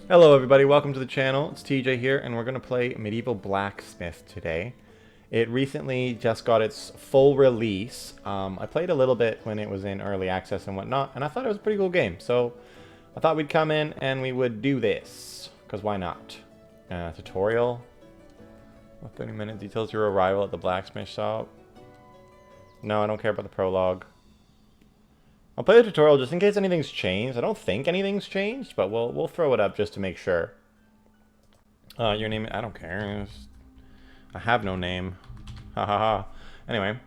Hello everybody, welcome to the channel. It's TJ here, and we're going to play Medieval Blacksmith today. It recently just got its full release. I played a little bit when it was in early access and whatnot, and I thought it was a pretty cool game. So I thought we'd come in and we would do this, because why not? Tutorial. 30 minutes details your arrival at the blacksmith shop. No, I don't care about the prologue. I'll play the tutorial just in case anything's changed. I don't think anything's changed, but we'll throw it up just to make sure. Your name? I don't care. I have no name. Ha ha ha. Anyway,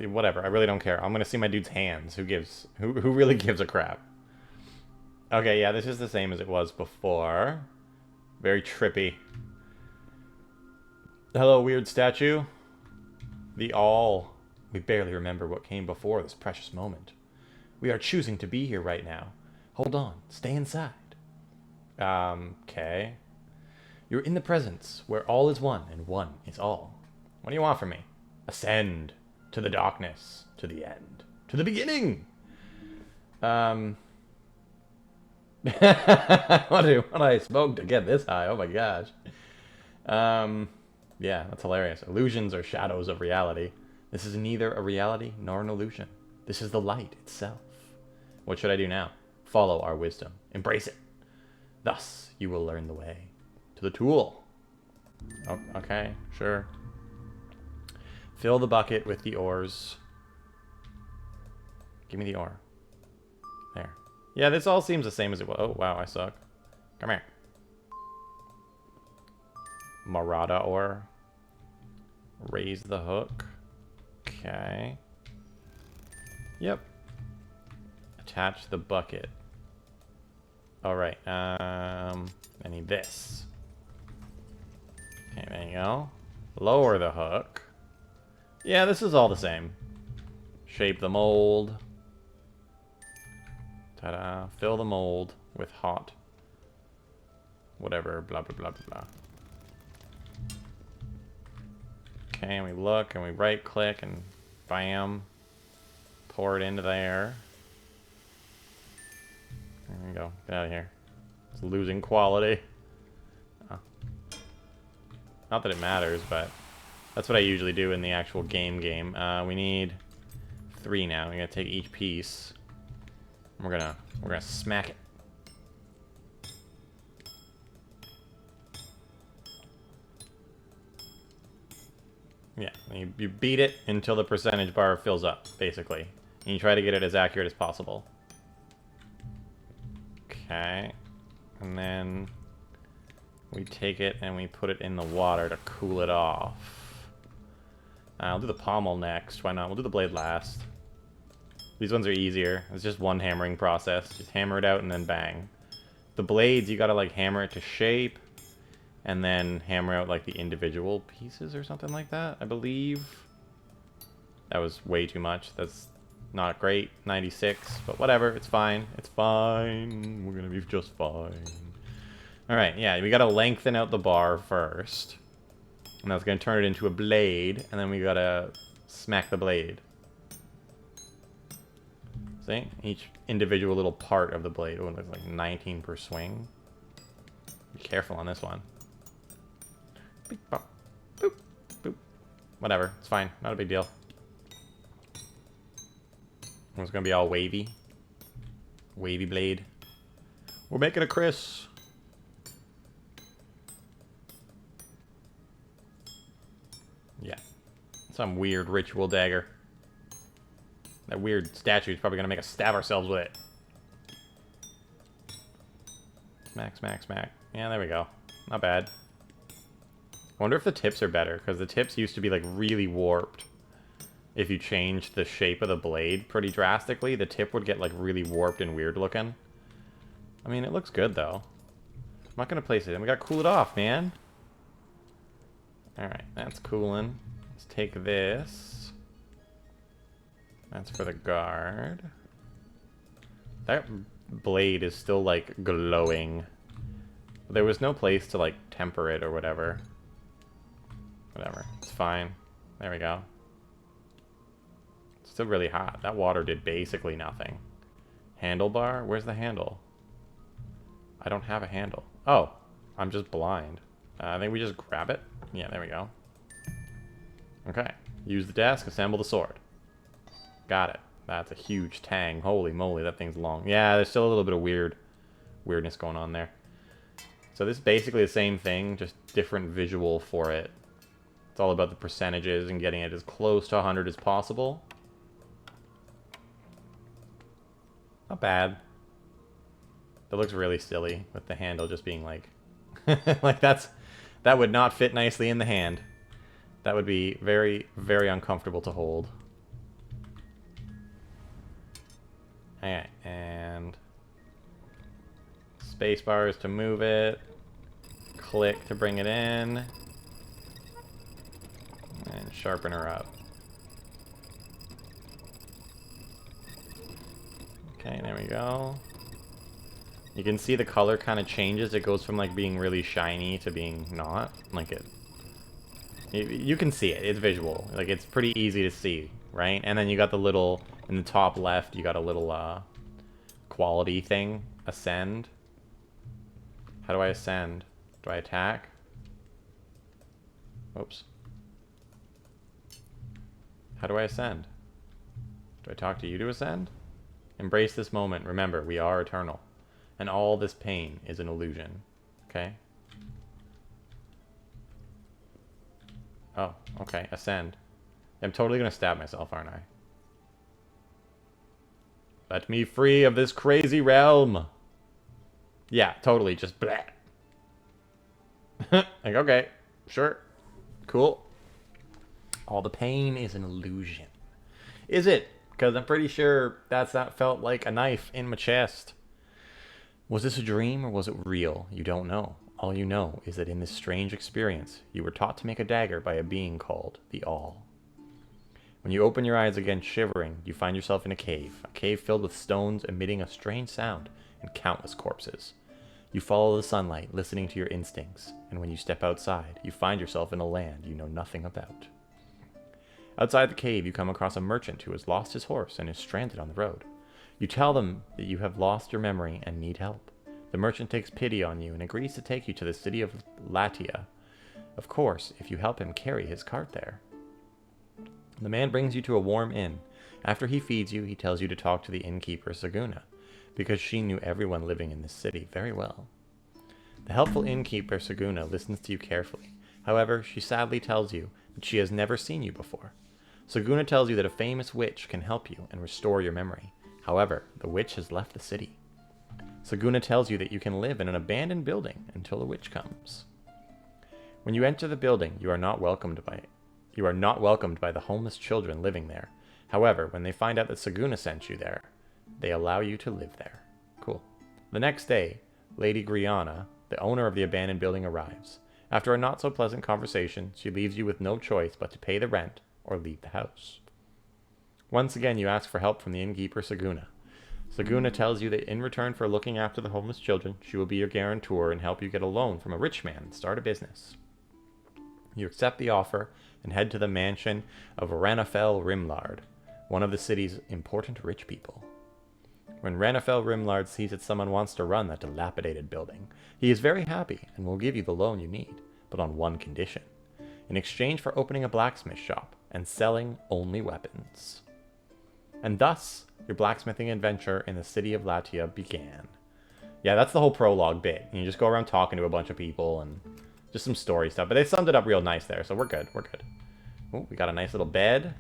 whatever. I really don't care. I'm gonna see my dude's hands. Who really gives a crap? Okay, yeah, this is the same as it was before. Very trippy. Hello, weird statue. The all. We barely remember what came before this precious moment. We are choosing to be here right now. Hold on. Stay inside. Okay. You're in the presence, where all is one, and one is all. What do you want from me? Ascend to the darkness, to the end, to the beginning! What do I smoke to get this high? Oh my gosh. Yeah, that's hilarious. Illusions are shadows of reality. This is neither a reality nor an illusion. This is the light itself. What should I do now? Follow our wisdom. Embrace it. Thus, you will learn the way to the tool. Oh, okay, sure. Fill the bucket with the ores. Give me the ore. There. Yeah, this all seems the same as it was. Oh, wow, I suck. Come here. Marada ore. Raise the hook. Okay. Yep. Attach the bucket. Alright, I need this. Okay, there you go. Lower the hook. Yeah, this is all the same. Shape the mold. Ta-da. Fill the mold with hot. Whatever, blah, blah, blah, blah, blah. Okay, and we look, and we right-click, and bam. Pour it into there. There we go. Get out of here. It's losing quality. Oh. Not that it matters, but that's what I usually do in the actual game. We need 3 now. We're gonna take each piece. And we're gonna smack it. Yeah, you beat it until the percentage bar fills up, basically. And you try to get it as accurate as possible. Okay. And then we take it and we put it in the water to cool it off. I'll do the pommel next. Why not? We'll do the blade last. These ones are easier. It's just one hammering process. Just hammer it out and then bang. The blades, you gotta like hammer it to shape. And then hammer out like the individual pieces or something like that, I believe. That was way too much. That's not great. 96, but whatever. It's fine. It's fine. We're gonna be just fine. Alright, yeah, we gotta lengthen out the bar first. And that's gonna turn it into a blade. And then we gotta smack the blade. See? Each individual little part of the blade. Oh, it looks like 19 per swing. Be careful on this one. Beep, bop, boop, boop. Whatever, it's fine. Not a big deal. It's gonna be all wavy. Wavy blade. We're making a Chris. Yeah. Some weird ritual dagger. That weird statue is probably gonna make us stab ourselves with it. Smack, smack, smack. Yeah, there we go. Not bad. I wonder if the tips are better, because the tips used to be like really warped. If you changed the shape of the blade pretty drastically, the tip would get like really warped and weird looking. I mean, it looks good though. I'm not gonna place it in. We gotta cool it off, man. Alright, that's cooling. Let's take this. That's for the guard. That blade is still like glowing. There was no place to like temper it or whatever. Whatever. It's fine. There we go. It's still really hot. That water did basically nothing. Handlebar? Where's the handle? I don't have a handle. Oh, I'm just blind. I think we just grab it. Yeah, there we go. Okay. Use the desk, assemble the sword. Got it. That's a huge tang. Holy moly, that thing's long. Yeah, there's still a little bit of weirdness going on there. So this is basically the same thing, just different visual for it. It's all about the percentages and getting it as close to 100 as possible. Not bad. That looks really silly with the handle just being like... like that would not fit nicely in the hand. That would be very, very uncomfortable to hold. Okay, and... space bars to move it. Click to bring it in. And sharpen her up. Okay, there we go. You can see the color kind of changes. It goes from like being really shiny to being not. Like you can see it. It's visual. Like it's pretty easy to see, right? And then you got the little, in the top left, you got a little quality thing. Ascend. How do I ascend? Do I attack? Oops. How do I ascend? Do I talk to you to ascend? Embrace this moment. Remember, we are eternal. And all this pain is an illusion. Okay? Oh, okay. Ascend. I'm totally gonna stab myself, aren't I? Let me free of this crazy realm. Yeah, totally. Just bleh. Like, okay. Sure. Cool. All the pain is an illusion. Is it? Because I'm pretty sure that felt like a knife in my chest. Was this a dream or was it real? You don't know. All you know is that in this strange experience, you were taught to make a dagger by a being called the All. When you open your eyes again shivering, you find yourself in a cave filled with stones emitting a strange sound and countless corpses. You follow the sunlight, listening to your instincts, and when you step outside, you find yourself in a land you know nothing about. Outside the cave, you come across a merchant who has lost his horse and is stranded on the road. You tell them that you have lost your memory and need help. The merchant takes pity on you and agrees to take you to the city of Latia. Of course, if you help him carry his cart there. The man brings you to a warm inn. After he feeds you, he tells you to talk to the innkeeper Saguna, because she knew everyone living in this city very well. The helpful innkeeper Saguna listens to you carefully. However, she sadly tells you that she has never seen you before. Saguna tells you that a famous witch can help you and restore your memory. However, the witch has left the city. Saguna tells you that you can live in an abandoned building until the witch comes. When you enter the building, you are not welcomed by the homeless children living there. However, when they find out that Saguna sent you there, they allow you to live there. Cool. The next day, Lady Griana, the owner of the abandoned building, arrives. After a not-so-pleasant conversation, she leaves you with no choice but to pay the rent or leave the house. Once again, you ask for help from the innkeeper Saguna. Saguna tells you that in return for looking after the homeless children, she will be your guarantor and help you get a loan from a rich man and start a business. You accept the offer and head to the mansion of Ranafel Rimlard, one of the city's important rich people. When Ranafel Rimlard sees that someone wants to run that dilapidated building, he is very happy and will give you the loan you need, but on one condition: in exchange for opening a blacksmith shop and selling only weapons. And thus, your blacksmithing adventure in the city of Latia began. Yeah, that's the whole prologue bit. You just go around talking to a bunch of people and just some story stuff. But they summed it up real nice there, so we're good. We're good. Oh, we got a nice little bed.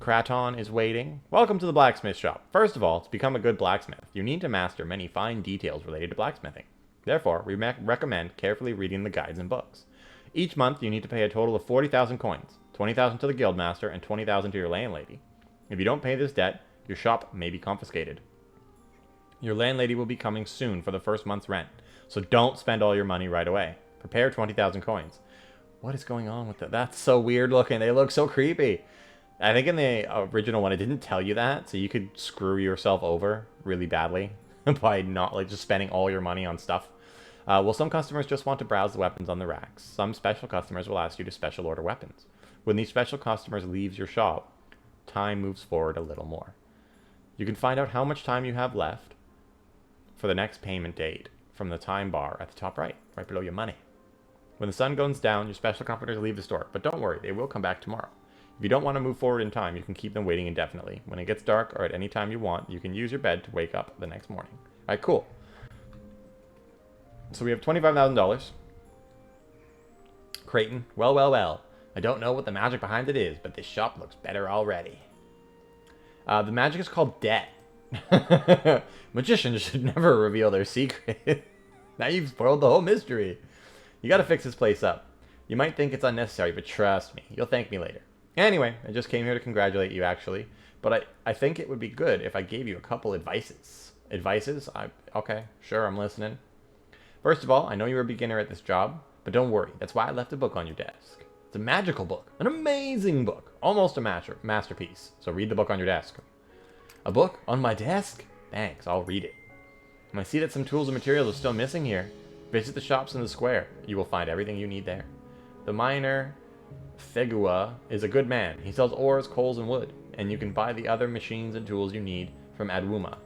Kraton is waiting. Welcome to the blacksmith shop. First of all, to become a good blacksmith, you need to master many fine details related to blacksmithing. Therefore, we recommend carefully reading the guides and books. Each month, you need to pay a total of 40,000 coins, 20,000 to the guildmaster, and 20,000 to your landlady. If you don't pay this debt, your shop may be confiscated. Your landlady will be coming soon for the first month's rent, so don't spend all your money right away. Prepare 20,000 coins. What is going on with that? That's so weird looking. They look so creepy. I think in the original one, it didn't tell you that, so you could screw yourself over really badly by not like just spending all your money on stuff. Well, some customers just want to browse the weapons on the racks. Some special customers will ask you to special order weapons. When these special customers leave your shop, time moves forward a little more. You can find out how much time you have left for the next payment date from the time bar at the top right below your money. When the sun goes down, your special comforters leave the store, but don't worry, they will come back tomorrow. If you don't want to move forward in time, you can keep them waiting indefinitely. When it gets dark or at any time you want, you can use your bed to wake up the next morning. Alright, cool. So we have $25,000. Creighton, well. I don't know what the magic behind it is, but this shop looks better already. The magic is called debt. Magicians should never reveal their secret. Now you've spoiled the whole mystery. You gotta fix this place up. You might think it's unnecessary, but trust me, you'll thank me later. Anyway, I just came here to congratulate you, actually. But I think it would be good if I gave you a couple advices. Advices? Okay, sure, I'm listening. First of all, I know you're a beginner at this job, but don't worry. That's why I left a book on your desk. It's a magical book. An amazing book. Almost a masterpiece. So read the book on your desk. A book on my desk? Thanks, I'll read it. When I see that some tools and materials are still missing here, visit the shops in the square. You will find everything you need there. The miner, Thegua, is a good man. He sells ores, coals, and wood, and you can buy the other machines and tools you need from Adwuma.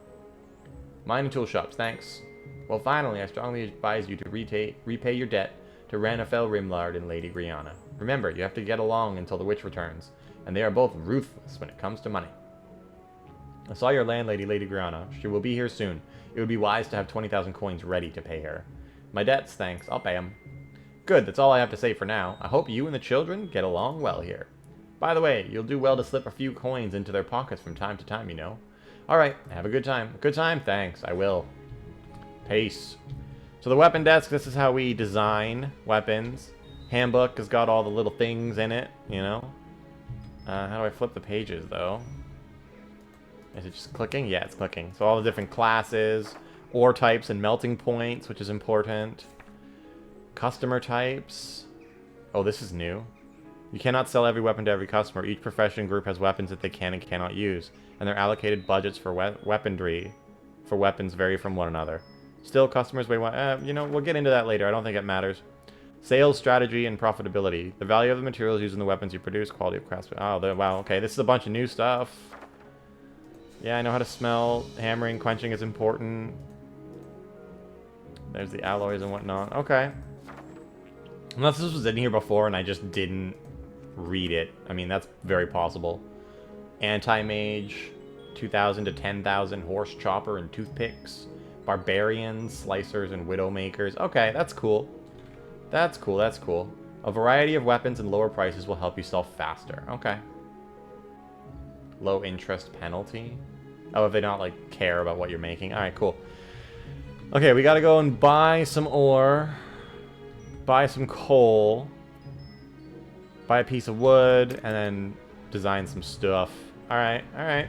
Mining tool shops, thanks. Well, finally, I strongly advise you to repay your debt to Ranafel Rimlard and Lady Griana. Remember, you have to get along until the witch returns, and they are both ruthless when it comes to money. I saw your landlady, Lady Griana. She will be here soon. It would be wise to have 20,000 coins ready to pay her. My debts, thanks. I'll pay them. Good, that's all I have to say for now. I hope you and the children get along well here. By the way, you'll do well to slip a few coins into their pockets from time to time, you know. Alright, have a good time. Good time? Thanks, I will. Peace. So the weapon desk, this is how we design weapons. Handbook has got all the little things in it, you know. How do I flip the pages, though? Is it just clicking? Yeah, it's clicking. So all the different classes, ore types and melting points, which is important. Customer types. Oh, this is new. You cannot sell every weapon to every customer. Each profession group has weapons that they can and cannot use, and their allocated budgets for weaponry for weapons vary from one another. Still, customers may want... you know, we'll get into that later. I don't think it matters. Sales, strategy, and profitability. The value of the materials used in the weapons you produce, quality of craftsmanship. Oh, wow, okay. This is a bunch of new stuff. Yeah, I know how to smell. Hammering, quenching is important. There's the alloys and whatnot. Okay. Unless this was in here before and I just didn't read it. I mean, that's very possible. Anti-mage, 2,000 to 10,000, horse chopper and toothpicks. Barbarians, slicers, and widowmakers. Okay, that's cool. That's cool, that's cool. A variety of weapons and lower prices will help you sell faster. Okay. Low interest penalty. Oh, if they don't, like, care about what you're making. Alright, cool. Okay, we gotta go and buy some ore. Buy some coal. Buy a piece of wood, and then design some stuff. Alright, alright.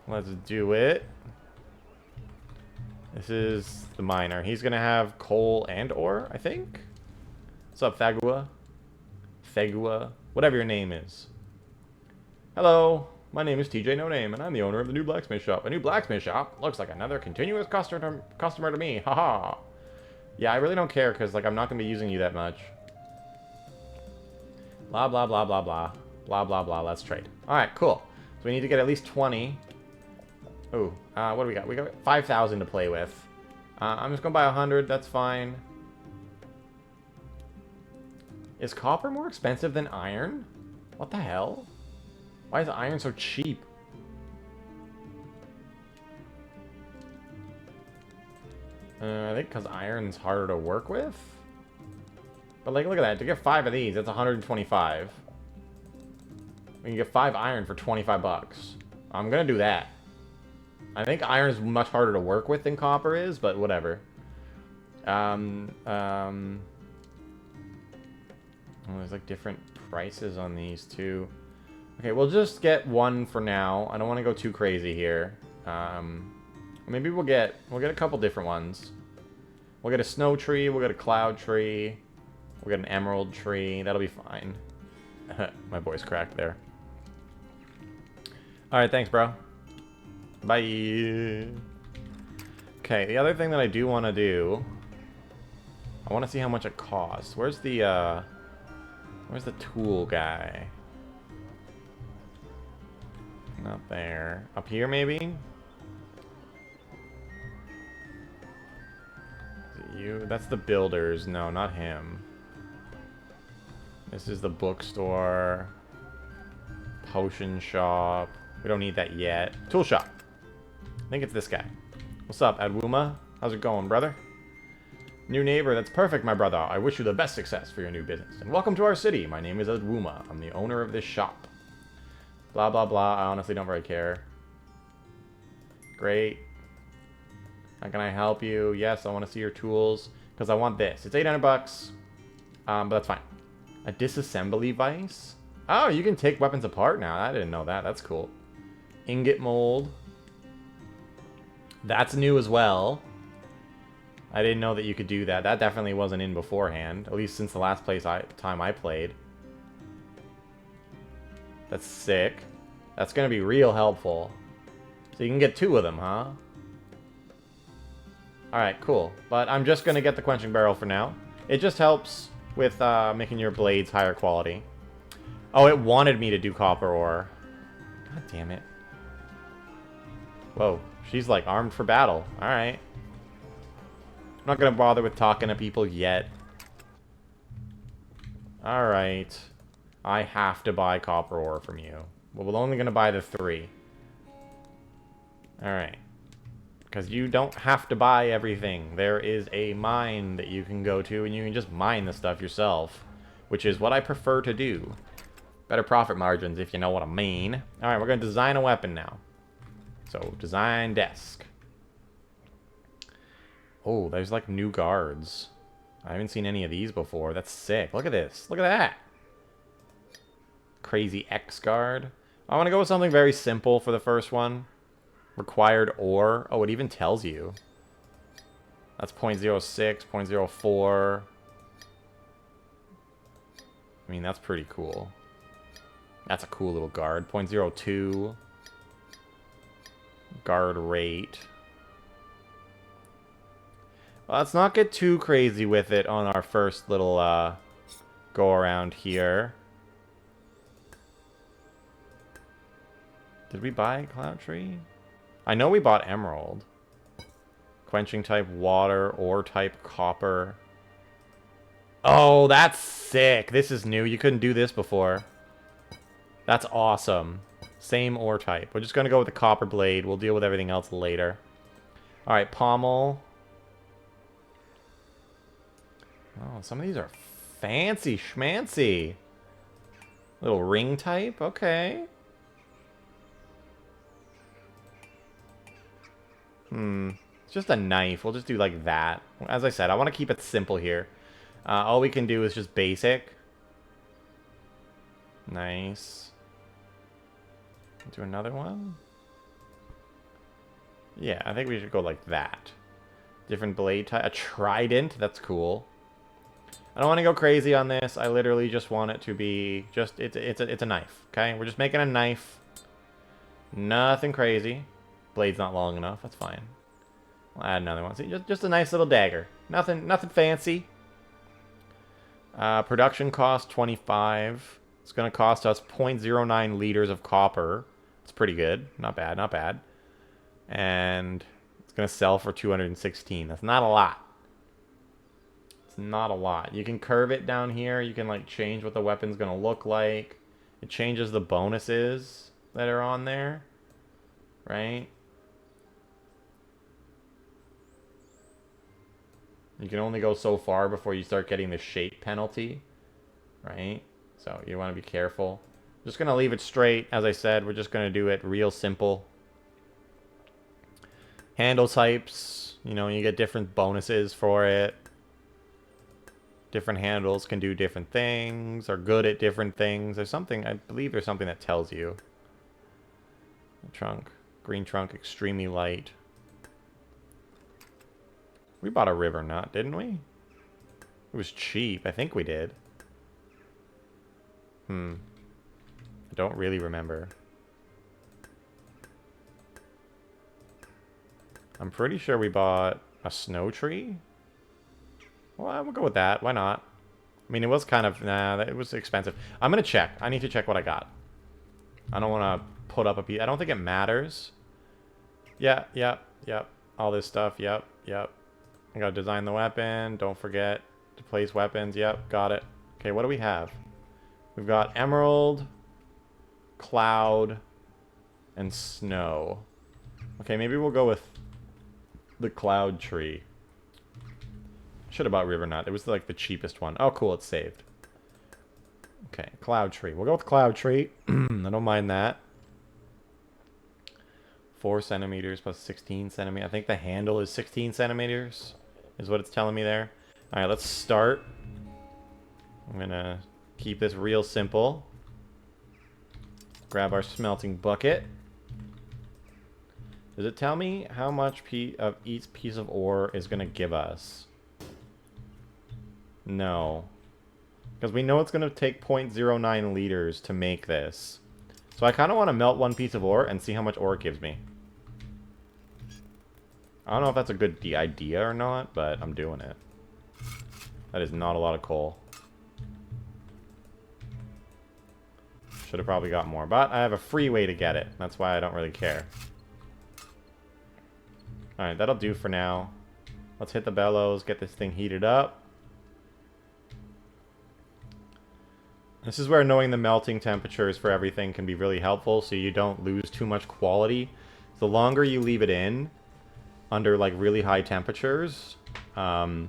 Let's do it. This is the miner. He's gonna have coal and ore, I think? What's up, Thagua? Thagua? Whatever your name is. Hello, my name is TJ No Name, and I'm the owner of the new blacksmith shop. A new blacksmith shop? Looks like another continuous customer to me. Haha. Yeah, I really don't care, because, like, I'm not gonna be using you that much. Blah, blah, blah, blah, blah. Blah, blah, blah. Let's trade. Alright, cool. So we need to get at least 20. Ooh, what do we got? We got 5,000 to play with. I'm just gonna buy 100. That's fine. Is copper more expensive than iron? What the hell? Why is iron so cheap? I think because iron's harder to work with. But, like, look at that. To get 5 of these, that's 125. We can get 5 iron for 25 bucks. I'm gonna do that. I think iron is much harder to work with than copper is, but whatever. Oh, there's like different prices on these too. Okay, we'll just get one for now. I don't want to go too crazy here. Maybe we'll get a couple different ones. We'll get a snow tree. We'll get a cloud tree. We'll get an emerald tree. That'll be fine. My voice cracked there. All right, thanks, bro. Bye. Okay, the other thing that I do want to do, I want to see how much it costs. Where's the tool guy? Not there. Up here, maybe? You, that's the builders. No, not him. This is the bookstore. Potion shop. We don't need that yet. Tool shop. I think it's this guy. What's up, Adwuma? How's it going, brother? New neighbor, that's perfect, my brother. I wish you the best success for your new business. And welcome to our city. My name is Adwuma. I'm the owner of this shop. Blah, blah, blah. I honestly don't really care. Great. How can I help you? Yes, I want to see your tools. Because I want this. It's 800 bucks. But that's fine. A disassembly vise? Oh, you can take weapons apart now. I didn't know that. That's cool. Ingot mold. That's new as well. I didn't know that you could do that. That definitely wasn't in beforehand. At least since the last time I played. That's sick. That's going to be real helpful. So you can get 2 of them, huh? Alright, cool. But I'm just going to get the quenching barrel for now. It just helps with making your blades higher quality. Oh, it wanted me to do copper ore. God damn it. Whoa. She's like armed for battle. Alright. I'm not going to bother with talking to people yet. Alright. I have to buy copper ore from you. Well, we're only going to buy the 3. Alright. Because you don't have to buy everything. There is a mine that you can go to, and you can just mine the stuff yourself. Which is what I prefer to do. Better profit margins, if you know what I mean. Alright, we're going to design a weapon now. So, design desk. Oh, there's like new guards. I haven't seen any of these before. That's sick. Look at this. Look at that. Crazy X guard. I want to go with something very simple for the first one. Required ore. Oh, it even tells you. That's 0.06, 0.04. I mean, that's pretty cool. That's a cool little guard. 0.02. Guard rate. Well, let's not get too crazy with it on our first little go around here. Did we buy Cloud Tree? I know we bought Emerald. Quenching type water, ore type copper. Oh, that's sick. This is new. You couldn't do this before. That's awesome. Same ore type. We're just going to go with the copper blade. We'll deal with everything else later. Alright, pommel. Oh, some of these are fancy schmancy. Little ring type. Okay. It's just a knife. We'll just do like that. As I said, I want to keep it simple here. All we can do is just basic. Nice. Do another one? Yeah, I think we should go like that. Different blade type. A trident. That's cool. I don't want to go crazy on this. I literally just want it to be just... It's a knife. Okay? We're just making a knife. Nothing crazy. Blade's not long enough. That's fine. We'll add another one. See, just a nice little dagger. Nothing fancy. Production cost 25. It's going to cost us 0.09 liters of copper. It's pretty good. Not bad, not bad. And it's going to sell for 216. That's not a lot. It's not a lot. You can curve it down here. You can like change what the weapon's going to look like. It changes the bonuses that are on there. Right? You can only go so far before you start getting the shape penalty. Right? So you want to be careful. Just going to leave it straight. As I said, we're just going to do it real simple. Handle types. You know, you get different bonuses for it. Different handles can do different things. Are good at different things. There's something, I believe there's something that tells you. Trunk. Green trunk, extremely light. We bought a river nut, didn't we? It was cheap. I think we did. I don't really remember. I'm pretty sure we bought a snow tree. Well, we'll go with that. Why not? I mean, it was kind of... Nah, it was expensive. I'm going to check. I need to check what I got. I don't want to put up a piece. I don't think it matters. Yeah, yep. All this stuff. Yep. I gotta design the weapon. Don't forget to place weapons. Yep, got it. Okay, what do we have? We've got emerald, cloud, and snow. Okay, maybe we'll go with the cloud tree. Should have bought river nut. It was like the cheapest one. Oh, cool, it's saved. Okay, cloud tree. We'll go with cloud tree. I don't mind that. 4 centimeters plus 16 centimeters. I think the handle is 16 centimeters, is what it's telling me there. All right, let's start. I'm gonna keep this real simple. Grab our smelting bucket. Does it tell me how much of each piece of ore is gonna give us? No. Because we know it's gonna take 0.09 liters to make this. So I kind of want to melt one piece of ore and see how much ore it gives me. I don't know if that's a good idea or not, but I'm doing it. That is not a lot of coal. Should have probably got more, but I have a free way to get it. That's why I don't really care. Alright, that'll do for now. Let's hit the bellows, get this thing heated up. This is where knowing the melting temperatures for everything can be really helpful, so you don't lose too much quality. The longer you leave it in, under like really high temperatures, the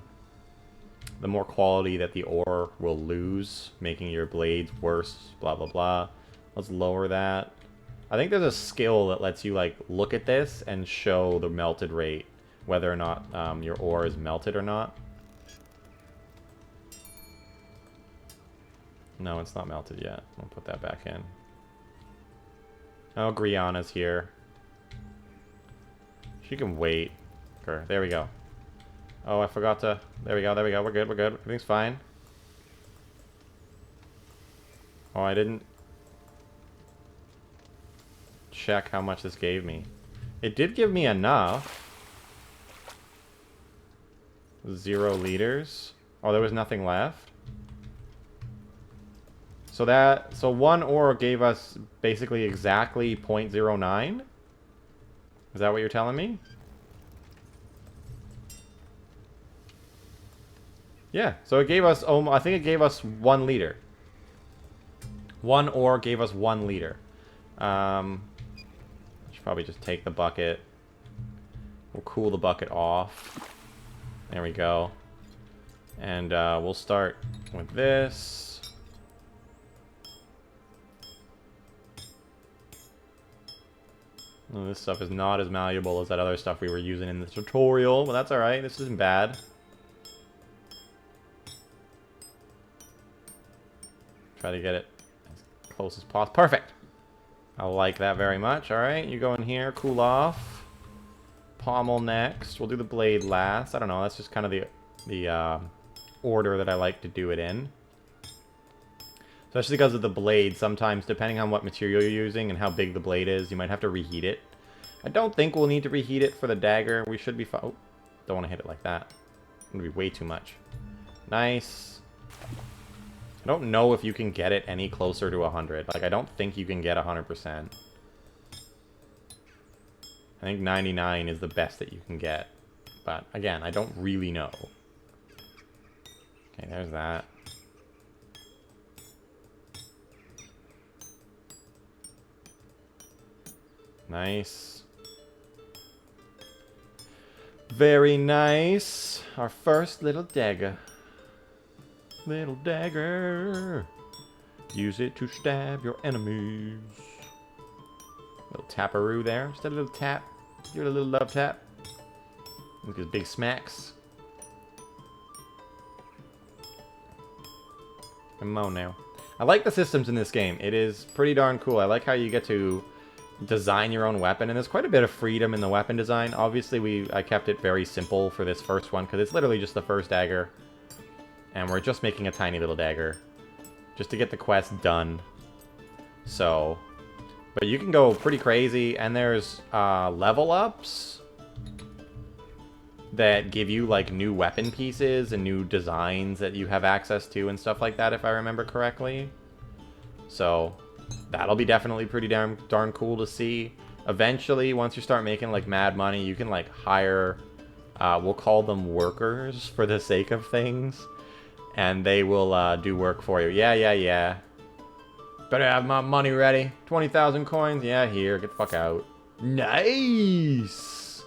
more quality that the ore will lose, making your blades worse, blah blah blah. Let's lower that. I think there's a skill that lets you like look at this and show the melted rate, whether or not your ore is melted or not. No, it's not melted yet. I'll put that back in. Oh, Griana's here. She can wait. Okay, there we go. Oh, I forgot to... There we go, there we go. We're good, we're good. Everything's fine. Oh, I didn't check how much this gave me. It did give me enough. 0 liters. Oh, there was nothing left. So one ore gave us basically exactly 0.09? Is that what you're telling me? Yeah, so it gave us, I think it gave us 1 liter. One ore gave us 1 liter. I should probably just take the bucket. We'll cool the bucket off. There we go. And we'll start with this. Oh, this stuff is not as malleable as that other stuff we were using in the tutorial, but that's alright. This isn't bad. Try to get it as close as possible. Perfect! I like that very much. Alright, you go in here, cool off. Pommel next. We'll do the blade last. I don't know, that's just kind of the order that I like to do it in. Especially because of the blade, sometimes, depending on what material you're using and how big the blade is, you might have to reheat it. I don't think we'll need to reheat it for the dagger. We should be fine. Oh, don't want to hit it like that. It's going to be way too much. Nice. I don't know if you can get it any closer to 100. Like, I don't think you can get 100%. I think 99 is the best that you can get. But, again, I don't really know. Okay, there's that. Nice. Very nice. Our first little dagger. Little dagger. Use it to stab your enemies. Little taparoo there. Just a little tap. Give it a little love tap. Look at his big smacks. Come on now. I like the systems in this game. It is pretty darn cool. I like how you get to design your own weapon, and there's quite a bit of freedom in the weapon design. Obviously, I kept it very simple for this first one, because it's literally just the first dagger. And we're just making a tiny little dagger. Just to get the quest done. So, but you can go pretty crazy, and there's level ups that give you like new weapon pieces and new designs that you have access to and stuff like that, if I remember correctly. So that'll be definitely pretty darn cool to see. Eventually, once you start making like mad money, you can like hire We'll call them workers for the sake of things. And they will do work for you. Yeah, yeah, yeah. Better have my money ready. 20,000 coins? Yeah, here. Get the fuck out. Nice!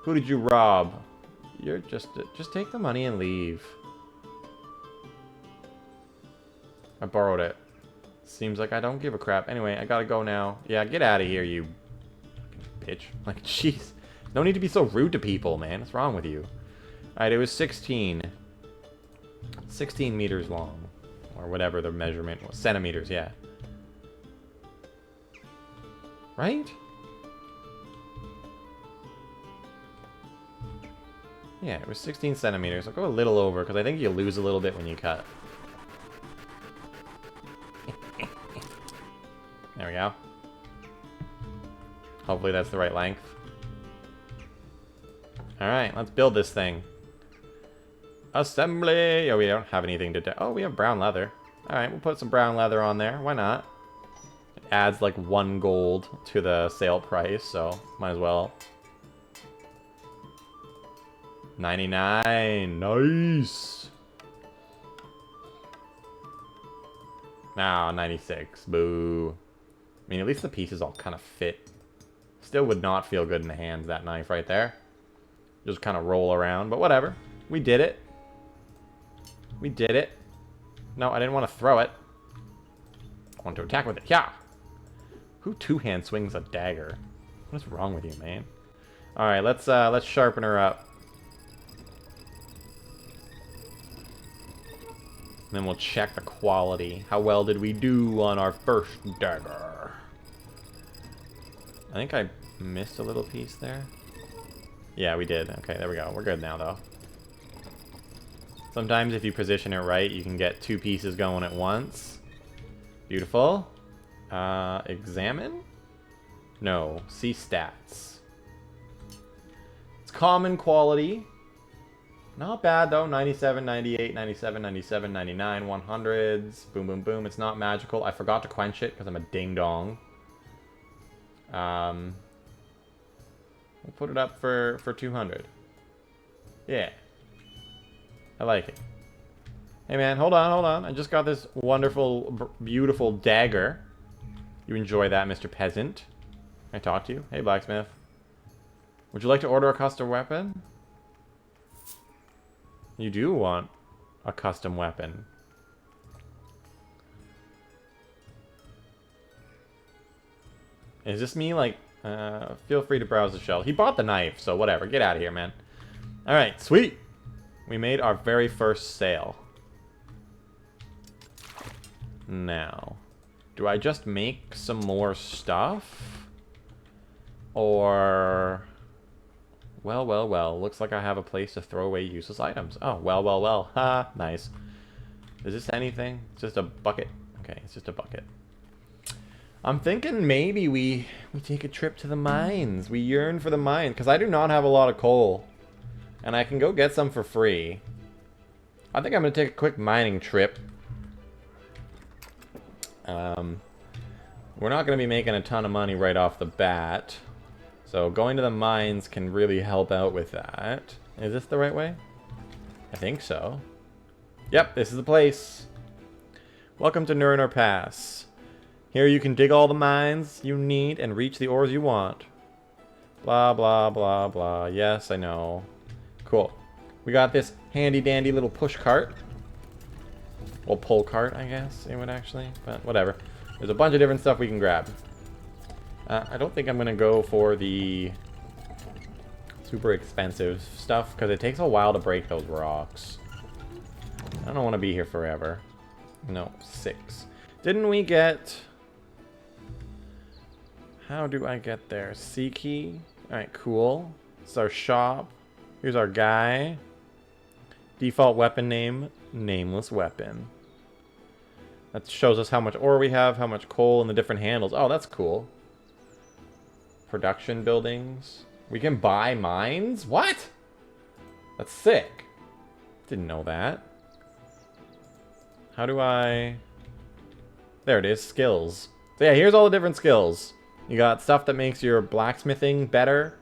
Who did you rob? You're just take the money and leave. I borrowed it. Seems like I don't give a crap. Anyway, I gotta go now. Yeah, get out of here, you bitch. Like, jeez. No need to be so rude to people, man. What's wrong with you? Alright, it was 16. 16 meters long. Or whatever the measurement was. Centimeters, yeah. Right? Yeah, it was 16 centimeters. I'll go a little over, because I think you lose a little bit when you cut. There we go. Hopefully that's the right length. Alright, let's build this thing. Assembly! Oh, we don't have anything to do. Oh, we have brown leather. Alright, we'll put some brown leather on there. Why not? It adds like 1 gold to the sale price, so might as well. 99! Nice! Now, 96. Boo. I mean, at least the pieces all kind of fit. Still would not feel good in the hands, that knife right there. Just kind of roll around, but whatever. We did it. We did it. No, I didn't want to throw it. I want to attack with it. Yeah. Who two-hand swings a dagger? What's wrong with you, man? All right, let's sharpen her up. And then we'll check the quality. How well did we do on our first dagger? I think I missed a little piece there. Yeah, we did. Okay, there we go. We're good now, though. Sometimes if you position it right, you can get 2 pieces going at once. Beautiful. Examine? No. See stats. It's common quality. Not bad, though. 97, 98, 97, 97, 99, 100s. Boom, boom, boom. It's not magical. I forgot to quench it because I'm a ding-dong. We'll put it up for 200. Yeah. I like it. Hey, man. Hold on, hold on. I just got this wonderful, beautiful dagger. You enjoy that, Mr. Peasant. Can I talk to you? Hey, Blacksmith. Would you like to order a custom weapon? You do want a custom weapon. Is this me? Like, feel free to browse the shelf. He bought the knife, so whatever. Get out of here, man. Alright, sweet. We made our very first sale. Now, do I just make some more stuff? Or... Well, well, well. Looks like I have a place to throw away useless items. Oh, well, well, well. Ha, nice. Is this anything? It's just a bucket? Okay, it's just a bucket. I'm thinking maybe we take a trip to the mines. We yearn for the mines, because I do not have a lot of coal. And I can go get some for free. I think I'm going to take a quick mining trip. We're not going to be making a ton of money right off the bat. So going to the mines can really help out with that. Is this the right way? I think so. Yep, this is the place. Welcome to Nurnur Pass. Here you can dig all the mines you need and reach the ores you want. Blah, blah, blah, blah. Yes, I know. Cool. We got this handy dandy little push cart. Well, pull cart, I guess it would actually, but whatever. There's a bunch of different stuff we can grab. I don't think I'm going to go for the super expensive stuff because it takes a while to break those rocks. I don't want to be here forever. No, 6. Didn't we get... How do I get there? C key? Alright, cool. It's our shop. Here's our guy. Default weapon name, nameless weapon. That shows us how much ore we have, how much coal, and the different handles. Oh, that's cool. Production buildings. We can buy mines? What? That's sick. Didn't know that. How do I... There it is, skills. So yeah, here's all the different skills. You got stuff that makes your blacksmithing better.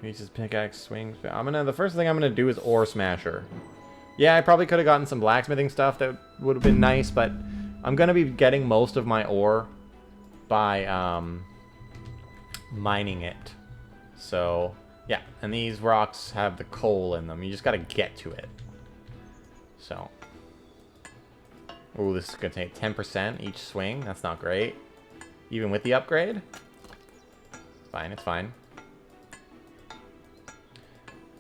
Reaches pickaxe, swings. The first thing I'm gonna do is ore smasher. Yeah, I probably could have gotten some blacksmithing stuff that would have been nice, but I'm gonna be getting most of my ore by mining it. So yeah, and these rocks have the coal in them. You just gotta get to it. So, ooh, this is gonna take 10% each swing. That's not great, even with the upgrade. It's fine. It's fine.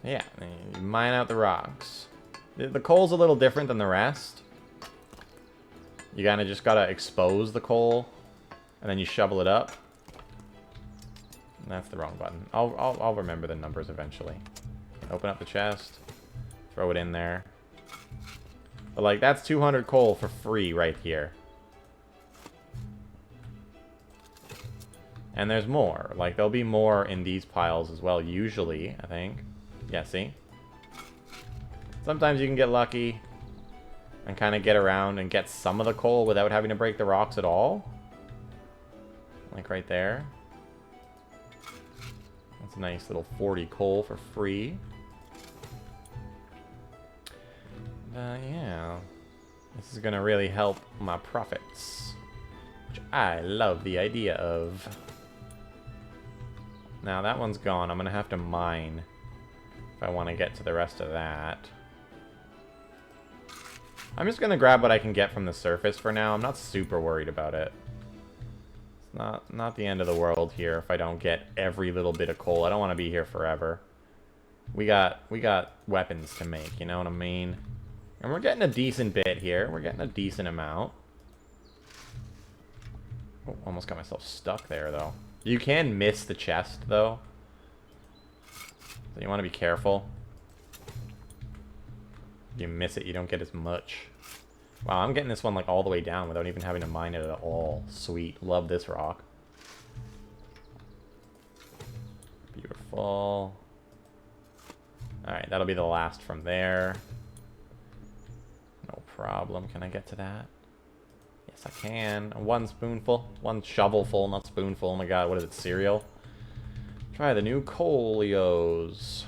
Yeah, you mine out the rocks. The coal's a little different than the rest. You kind of just gotta expose the coal, and then you shovel it up. That's the wrong button. I'll remember the numbers eventually. Open up the chest, throw it in there. But like, that's 200 coal for free right here. And there's more. Like, there'll be more in these piles as well, usually, I think. Yeah, see? Sometimes you can get lucky and kind of get around and get some of the coal without having to break the rocks at all. Like right there. That's a nice little 40 coal for free. Yeah. This is going to really help my profits, which I love the idea of. Now that one's gone. I'm going to have to mine if I want to get to the rest of that. I'm just going to grab what I can get from the surface for now. I'm not super worried about it. It's not the end of the world here if I don't get every little bit of coal. I don't want to be here forever. We got weapons to make, you know what I mean? And we're getting a decent bit here. We're getting a decent amount. Oh, almost got myself stuck there, though. You can miss the chest, though. So you want to be careful. If you miss it, you don't get as much. Wow, I'm getting this one like all the way down without even having to mine it at all. Sweet. Love this rock. Beautiful. Alright, that'll be the last from there. No problem. Can I get to that? Yes, I can. One spoonful. One shovelful, not spoonful. Oh my god, what is it, cereal? Try the new Coleos.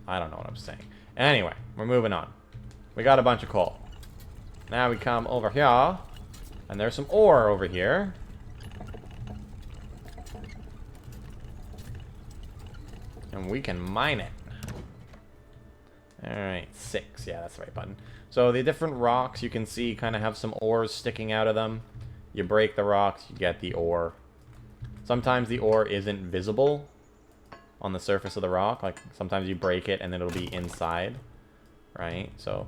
I don't know what I'm saying. Anyway, we're moving on. We got a bunch of coal. Now we come over here. And there's some ore over here. And we can mine it. Alright, 6. Yeah, that's the right button. So the different rocks you can see kind of have some ores sticking out of them. You break the rocks, you get the ore. Sometimes the ore isn't visible on the surface of the rock. Like, sometimes you break it and then it'll be inside. Right? So,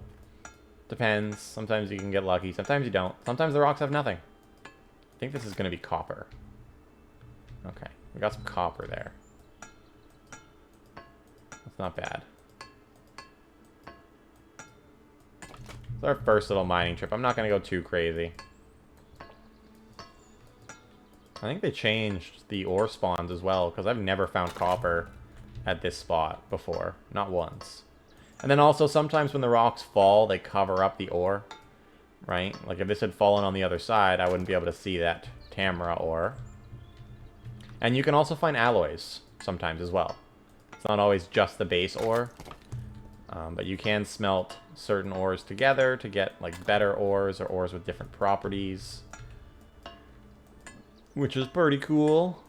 depends. Sometimes you can get lucky. Sometimes you don't. Sometimes the rocks have nothing. I think this is going to be copper. Okay. We got some copper there. That's not bad. It's our first little mining trip. I'm not going to go too crazy. I think they changed the ore spawns as well, because I've never found copper at this spot before. Not once. And then also, sometimes when the rocks fall, they cover up the ore. Right? Like, if this had fallen on the other side, I wouldn't be able to see that Tamara ore. And you can also find alloys sometimes as well. It's not always just the base ore. But you can smelt certain ores together to get, like, better ores or ores with different properties. Which is pretty cool.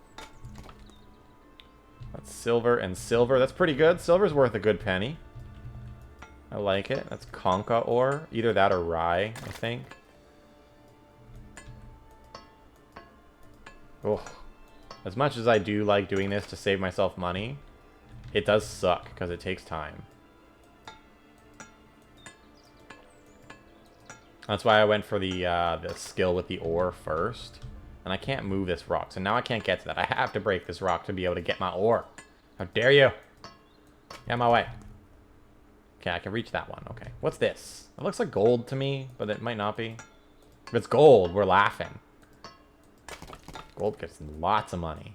That's silver and silver. That's pretty good. Silver's worth a good penny. I like it. That's Conca ore. Either that or rye, I think. Oh. As much as I do like doing this to save myself money, it does suck because it takes time. That's why I went for the skill with the ore first. And I can't move this rock, so now I can't get to that. I have to break this rock to be able to get my ore. How dare you? Get out of my way. Okay, I can reach that one. Okay. What's this? It looks like gold to me, but it might not be. If it's gold, we're laughing. Gold gets lots of money.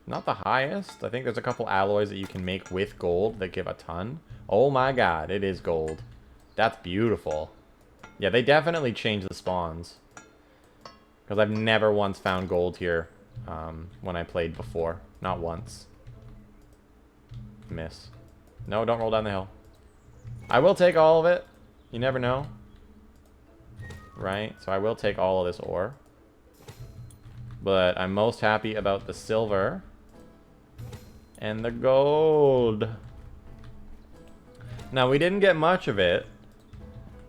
Not the highest. I think there's a couple alloys that you can make with gold that give a ton. Oh my god, it is gold. That's beautiful. Yeah, they definitely changed the spawns. Because I've never once found gold here when I played before. Not once. Miss. No, don't roll down the hill. I will take all of it. You never know. Right? So I will take all of this ore. But I'm most happy about the silver and the gold. Now, we didn't get much of it.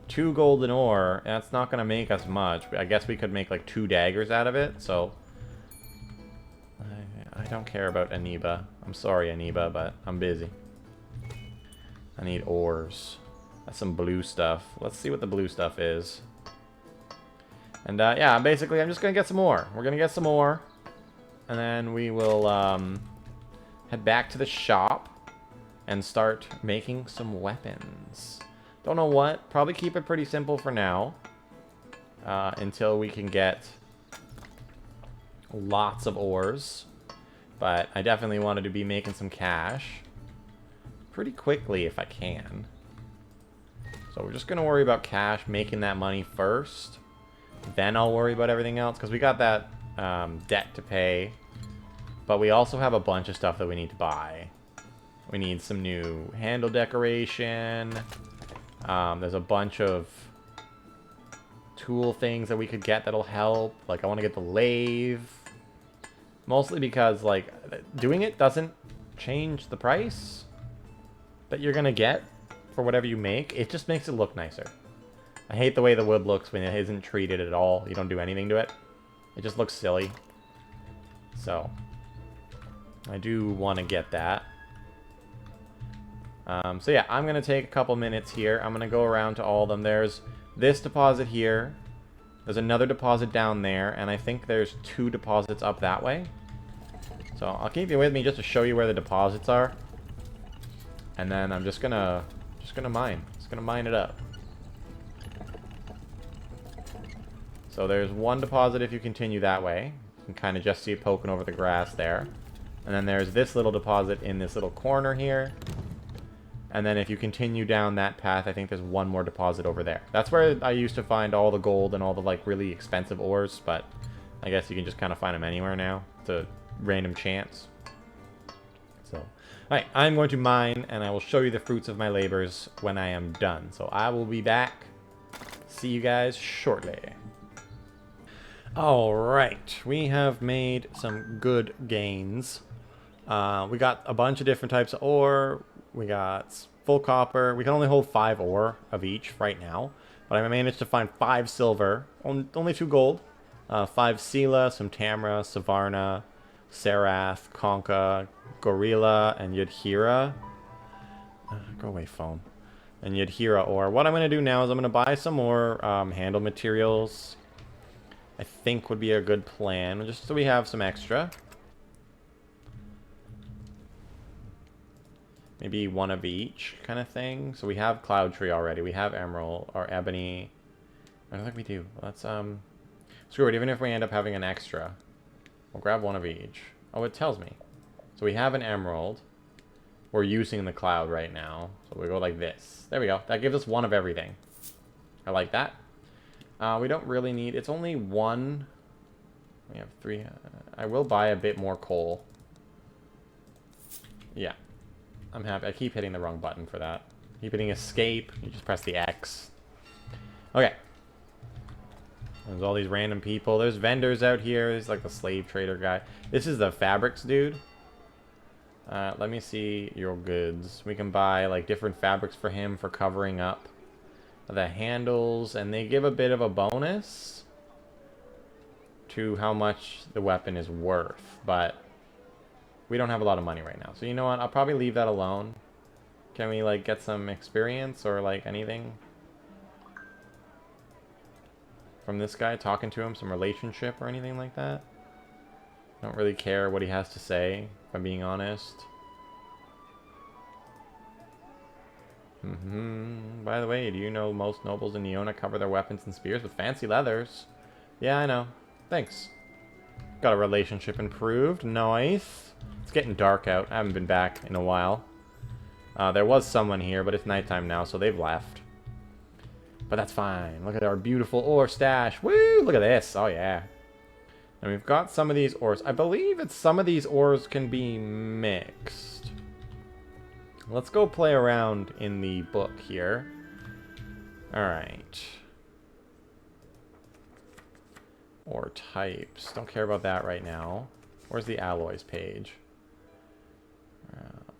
2 golden ore, that's not going to make us much. I guess we could make like 2 daggers out of it, so... I don't care about Aniba. I'm sorry, Aniba, but I'm busy. I need ores. That's some blue stuff. Let's see what the blue stuff is. And yeah, basically I'm just going to get some more. We're going to get some more. And then we will head back to the shop and start making some weapons. Don't know what. Probably keep it pretty simple for now. Until we can get lots of ores. But I definitely wanted to be making some cash pretty quickly if I can. So we're just going to worry about cash, making that money first. Then I'll worry about everything else, because we got that debt to pay. But we also have a bunch of stuff that we need to buy. We need some new handle decoration. There's a bunch of tool things that we could get that'll help. Like, I want to get the lathe. Mostly because, like, doing it doesn't change the price that you're going to get for whatever you make. It just makes it look nicer. I hate the way the wood looks when it isn't treated at all. You don't do anything to it. It just looks silly. So, I do want to get that. So yeah, I'm going to take a couple minutes here. I'm going to go around to all of them. There's this deposit here. There's another deposit down there. And I think there's 2 deposits up that way. So I'll keep you with me just to show you where the deposits are. And then I'm just going to mine. Just going to mine it up. So there's 1 deposit if you continue that way. You can kind of just see it poking over the grass there. And then there's this little deposit in this little corner here. And then if you continue down that path, I think there's 1 more deposit over there. That's where I used to find all the gold and all the, like, really expensive ores. But I guess you can just kind of find them anywhere now. It's a random chance. So, alright, I'm going to mine, and I will show you the fruits of my labors when I am done. So I will be back. See you guys shortly. Alright, we have made some good gains. We got a bunch of different types of ore. We got full copper. We can only hold 5 ore of each right now. But I managed to find 5 silver. Only 2 gold. 5 Sela, some Tamra, Savarna, Sarath, Conca, Gorilla, and Yadhira. Go away, phone. And Yadhira ore. What I'm going to do now is I'm going to buy some more handle materials. I think would be a good plan, just so we have some extra. Maybe 1 of each kind of thing. So we have Cloud Tree already. We have Emerald or Ebony. I don't think we do. Let's screw it. Even if we end up having an extra, we'll grab 1 of each. Oh, it tells me. So we have an Emerald. We're using the Cloud right now. So we go like this. There we go. That gives us 1 of everything. I like that. We don't really need... It's only 1. We have 3. I will buy a bit more coal. Yeah. I'm happy. I keep hitting the wrong button for that. Keep hitting escape. You just press the X. Okay. There's all these random people. There's vendors out here. There's like the slave trader guy. This is the fabrics dude. Let me see your goods. We can buy like different fabrics for him for covering up the handles. And they give a bit of a bonus to how much the weapon is worth. But we don't have a lot of money right now. So you know what? I'll probably leave that alone. Can we like get some experience or like anything from this guy? Talking to him, some relationship or anything like that? I don't really care what he has to say, if I'm being honest. By the way, do you know most nobles in Neona cover their weapons and spears with fancy leathers? Yeah, I know. Thanks. Got a relationship improved. Nice. It's getting dark out. I haven't been back in a while. There was someone here, but it's nighttime now, so they've left. But that's fine. Look at our beautiful ore stash. Woo! Look at this. Oh, yeah. And we've got some of these ores. I believe it's some of these ores can be mixed. Let's go play around in the book here. Alright. Ore types. Don't care about that right now. Where's the alloys page?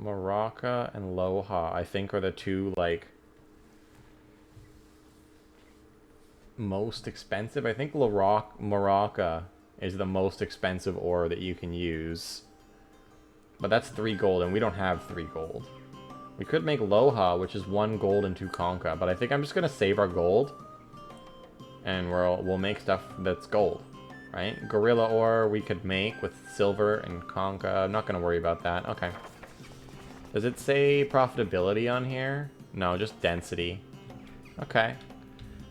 Maraca and Loha, I think, are the two, like, most expensive. I think Maraca is the most expensive ore that you can use. But that's 3 gold, and we don't have 3 gold. We could make Loha, which is 1 gold and 2 Conca, but I think I'm just going to save our gold. And we'll make stuff that's gold, right? Gorilla ore we could make with silver and Conca. I'm not going to worry about that. Okay. Does it say profitability on here? No, just density. Okay.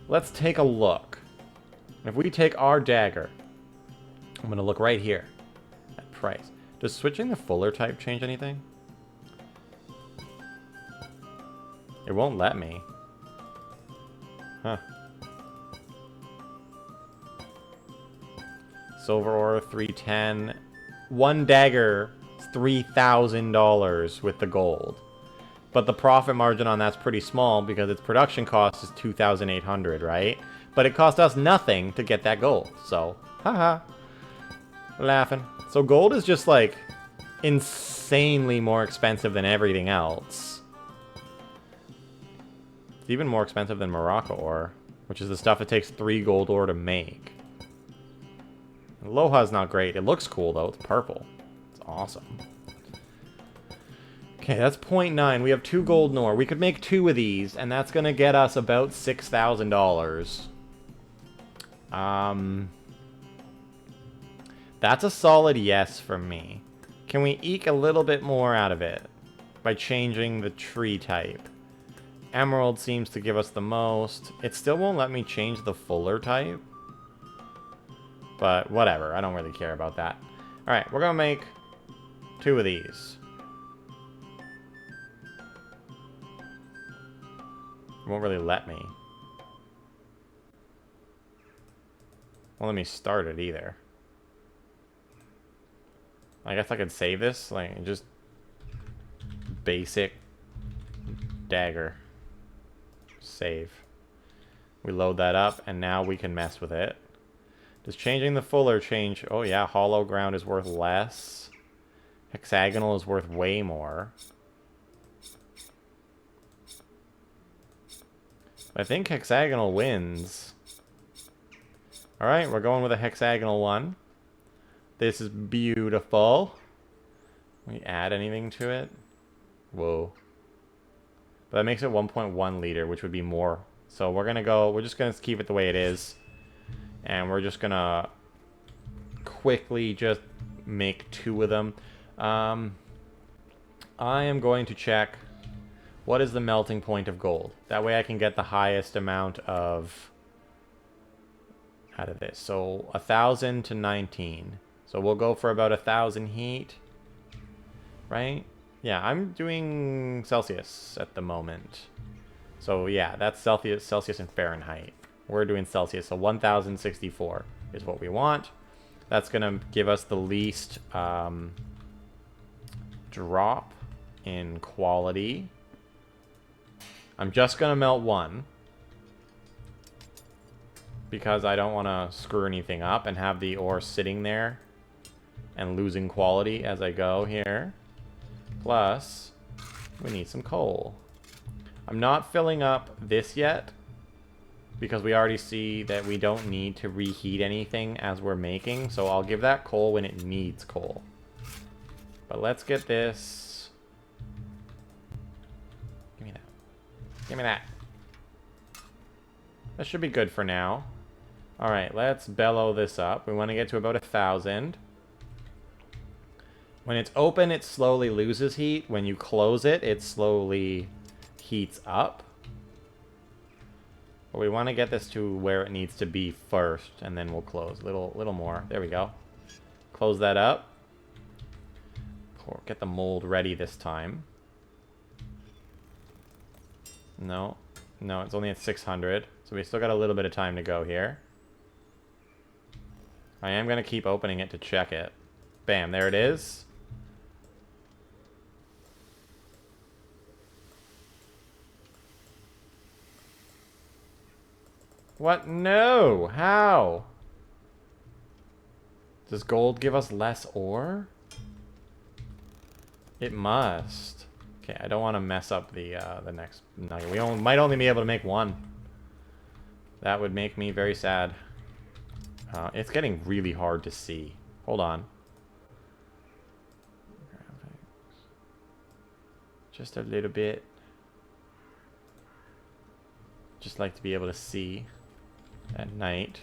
Let's take a look. If we take our dagger, I'm going to look right here at price. Does switching the fuller type change anything? It won't let me. Huh. Silver ore, 310. 1 dagger is $3,000 with the gold. But the profit margin on that's pretty small because its production cost is 2,800, right? But it cost us nothing to get that gold. So, haha. Laughing. So gold is just like insanely more expensive than everything else. It's even more expensive than Maraca ore, which is the stuff it takes 3 gold ore to make. Loha's not great. It looks cool though. It's purple. It's awesome. Okay, that's 0.9. We have 2 gold ore. We could make 2 of these, and that's gonna get us about $6,000. That's a solid yes from me. Can we eke a little bit more out of it by changing the tree type? Emerald seems to give us the most. It still won't let me change the fuller type. But whatever, I don't really care about that. Alright, we're gonna make 2 of these. It won't really let me. Won't let me start it either. I guess I could save this, like, just basic dagger. Save. We load that up, and now we can mess with it. Does changing the fuller change? Oh yeah, hollow ground is worth less. Hexagonal is worth way more. I think hexagonal wins. Alright, we're going with a hexagonal one. This is beautiful. Can we add anything to it? Whoa. But that makes it 1.1 liter, which would be more. So we're just gonna keep it the way it is. And we're just gonna quickly just make 2 of them. I am going to check what is the melting point of gold. That way I can get the highest amount of out of this. So 1,000 to 19. So we'll go for about 1,000 heat. Right? Yeah, I'm doing Celsius at the moment. So yeah, that's Celsius and Fahrenheit. We're doing Celsius, so 1064 is what we want. That's gonna give us the least drop in quality. I'm just gonna melt 1 because I don't want to screw anything up and have the ore sitting there and losing quality as I go here. Plus, we need some coal. I'm not filling up this yet because we already see that we don't need to reheat anything as we're making, so I'll give that coal when it needs coal. But let's get this. Give me that. Give me that. That should be good for now. Alright, let's bellow this up. We want to get to about 1,000. When it's open, it slowly loses heat. When you close it, it slowly heats up. But we want to get this to where it needs to be first, and then we'll close. Little more. There we go. Close that up. Get the mold ready this time. No, it's only at 600, so we still got a little bit of time to go here. I am going to keep opening it to check it. Bam, there it is. What? No! How? Does gold give us less ore? It must. Okay, I don't want to mess up the next nugget. We might only be able to make one. That would make me very sad. It's getting really hard to see. Hold on. Just a little bit. Just like to be able to see at night.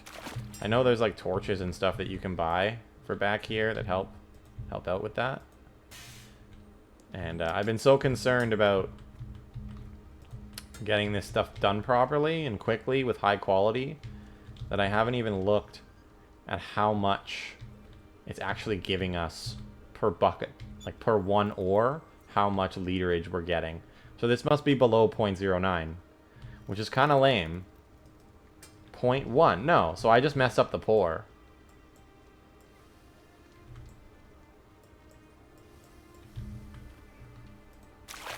I know there's like torches and stuff that you can buy for back here that help out with that. And I've been so concerned about getting this stuff done properly and quickly with high quality that I haven't even looked at how much it's actually giving us per bucket. Like per one ore, how much literage we're getting. So this must be below 0.09, which is kind of lame. 0.1, no, so I just messed up the pour.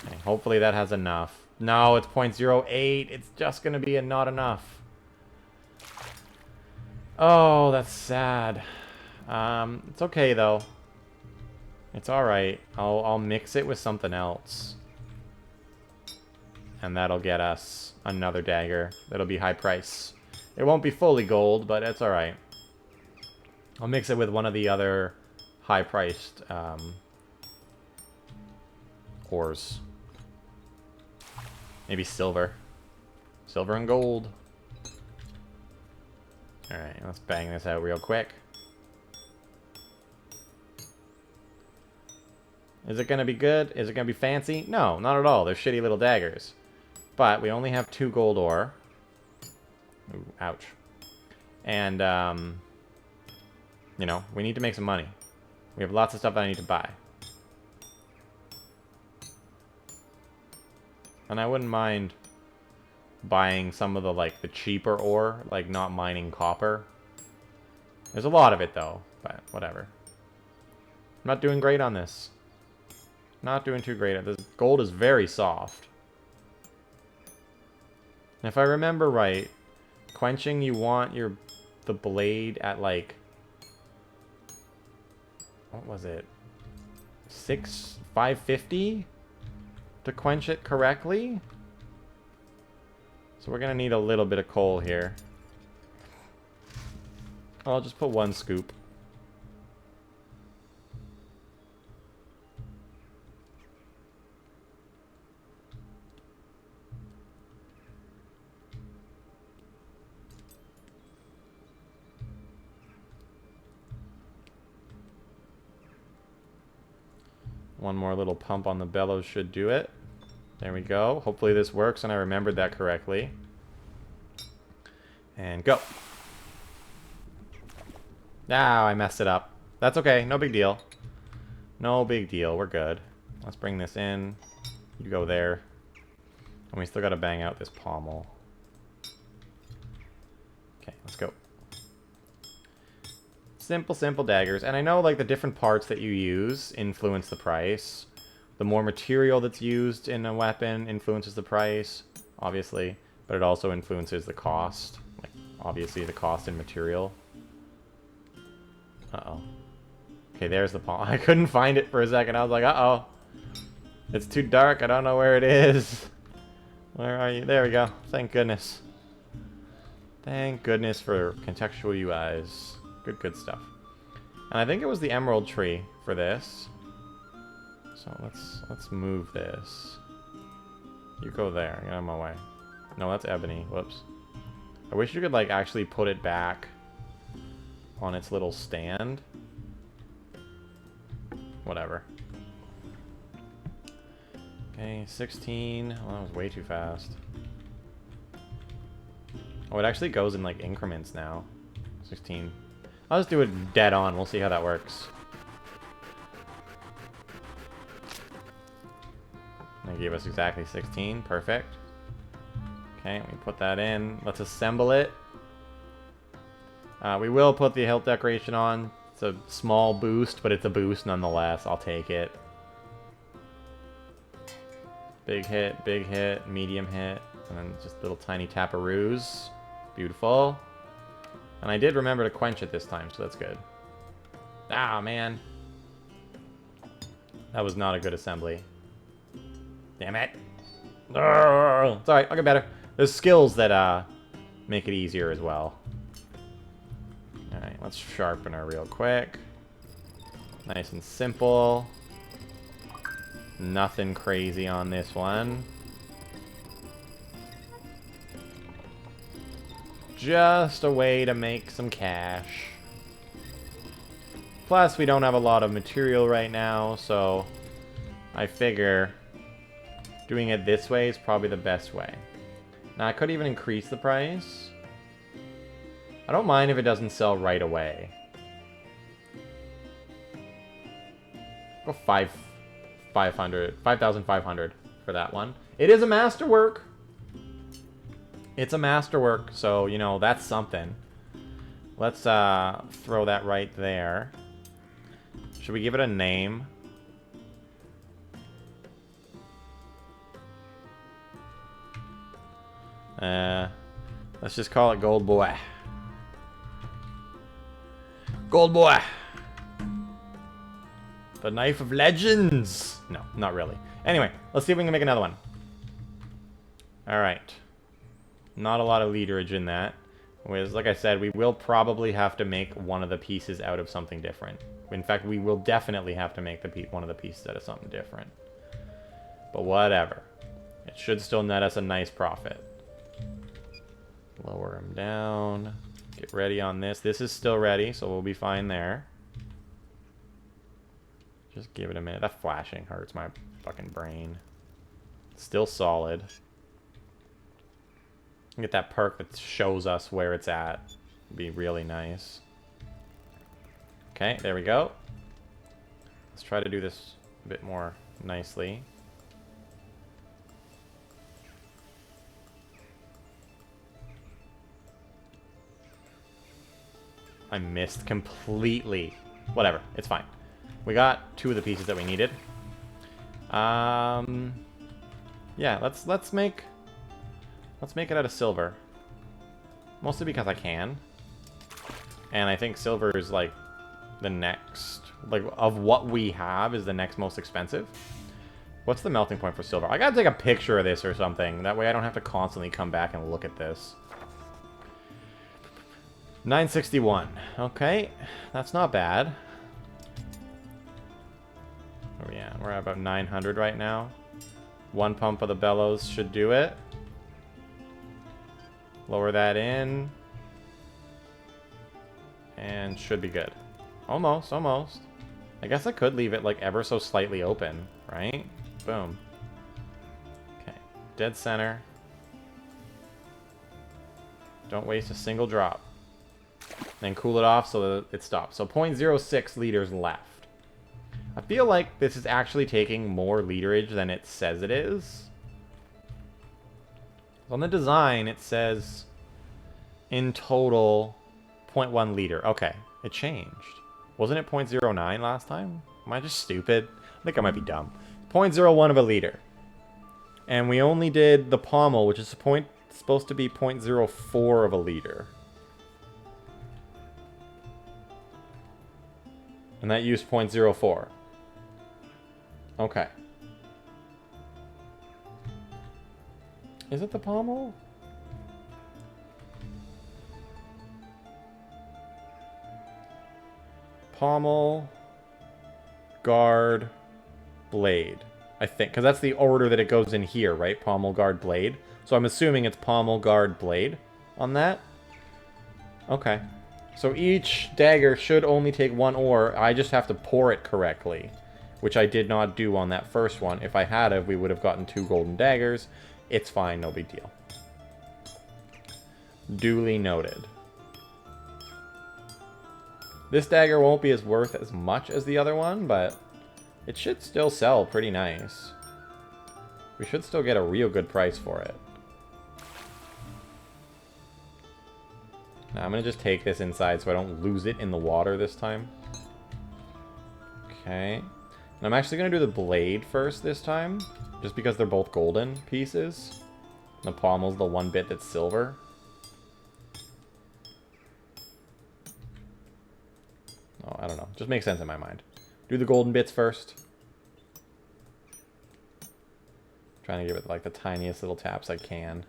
Okay, hopefully that has enough. No, it's 0.08. It's just going to be not enough. Oh, that's sad. It's okay, though. It's alright. I'll mix it with something else. And that'll get us another dagger. That'll be high price. It won't be fully gold, but it's alright. I'll mix it with one of the other high-priced ores. Maybe silver. Silver and gold. Alright, let's bang this out real quick. Is it going to be good? Is it going to be fancy? No, not at all. They're shitty little daggers. But we only have 2 gold ore. Ooh, ouch. And, you know, we need to make some money. We have lots of stuff that I need to buy. And I wouldn't mind buying some of the, like, the cheaper ore, like not mining copper. There's a lot of it, though, but whatever. I'm not doing great on this. Not doing too great. This gold is very soft. And if I remember right, quenching, you want the blade at, like, what was it? 550? To quench it correctly? So we're gonna need a little bit of coal here. I'll just put 1 scoop. One more little pump on the bellows should do it. There we go. Hopefully this works and I remembered that correctly. And go. Ah, I messed it up. That's okay. No big deal. No big deal. We're good. Let's bring this in. You go there. And we still got to bang out this pommel. Okay, let's go. Simple, simple daggers. And I know, like, the different parts that you use influence the price. The more material that's used in a weapon influences the price, obviously. But it also influences the cost. Like, obviously, the cost in material. Uh-oh. Okay, there's the palm. I couldn't find it for a second. I was like, uh-oh. It's too dark. I don't know where it is. Where are you? There we go. Thank goodness. Thank goodness for contextual UIs. Good, good stuff. And I think it was the emerald tree for this. So let's move this. You go there. Get out of my way. No, that's ebony. Whoops. I wish you could, like, actually put it back on its little stand. Whatever. Okay, 16. Well, that was way too fast. Oh, it actually goes in, like, increments now. 16. I'll just do it dead on. We'll see how that works. They gave us exactly 16. Perfect. Okay, we put that in. Let's assemble it. We will put the hilt decoration on. It's a small boost, but it's a boost nonetheless. I'll take it. Big hit, medium hit, and then just little tiny taparoos. Beautiful. And I did remember to quench it this time, so that's good. Ah, man. That was not a good assembly. Damn it. It's alright, I'll get better. There's skills that make it easier as well. Alright, let's sharpen her real quick. Nice and simple. Nothing crazy on this one. Just a way to make some cash. Plus, we don't have a lot of material right now, so I figure doing it this way is probably the best way. Now, I could even increase the price. I don't mind if it doesn't sell right away. Go 5,500 for that one. It is a masterwork. It's a masterwork, so, you know, that's something. Let's throw that right there. Should we give it a name? Let's just call it Gold Boy. Gold Boy! The Knife of Legends! No, not really. Anyway, let's see if we can make another one. Alright. Not a lot of literage in that. Whereas, like I said, we will probably have to make one of the pieces out of something different. In fact, we will definitely have to make one of the pieces out of something different. But whatever. It should still net us a nice profit. Lower him down. Get ready on this. This is still ready, so we'll be fine there. Just give it a minute. That flashing hurts my fucking brain. Still solid. Get that perk that shows us where it's at. It'd be really nice. Okay, there we go. Let's try to do this a bit more nicely. I missed completely. Whatever, it's fine. We got two of the pieces that we needed. Yeah, let's make it out of silver. Mostly because I can. And I think silver is like the next, like, of what we have is the next most expensive. What's the melting point for silver? I gotta take a picture of this or something. That way I don't have to constantly come back and look at this. 961. Okay, that's not bad. Oh yeah, we're at about 900 right now. One pump of the bellows should do it. Lower that in. And should be good. Almost, almost. I guess I could leave it like ever so slightly open, right? Boom. Okay, dead center. Don't waste a single drop. Then cool it off so that it stops. So 0.06 liters left. I feel like this is actually taking more literage than it says it is. On the design, it says in total 0.1 liter. Okay, it changed. Wasn't it 0.09 last time? Am I just stupid? I think I might be dumb. 0.01 of a liter. And we only did the pommel, which is supposed to be 0.04 of a liter. And that used 0.04. Okay. Is it the pommel? Pommel, guard, blade. I think, because that's the order that it goes in here, right? Pommel, guard, blade. So I'm assuming it's pommel, guard, blade on that. Okay. So each dagger should only take one ore. I just have to pour it correctly, which I did not do on that first one. If I had we would have gotten 2 golden daggers. It's fine, no big deal. Duly noted. This dagger won't be worth as much as the other one, but it should still sell pretty nice. We should still get a real good price for it. Now I'm going to just take this inside so I don't lose it in the water this time. Okay. And I'm actually going to do the blade first this time, just because they're both golden pieces. The pommel's the one bit that's silver. Oh, I don't know. Just makes sense in my mind. Do the golden bits first. Trying to give it like the tiniest little taps I can.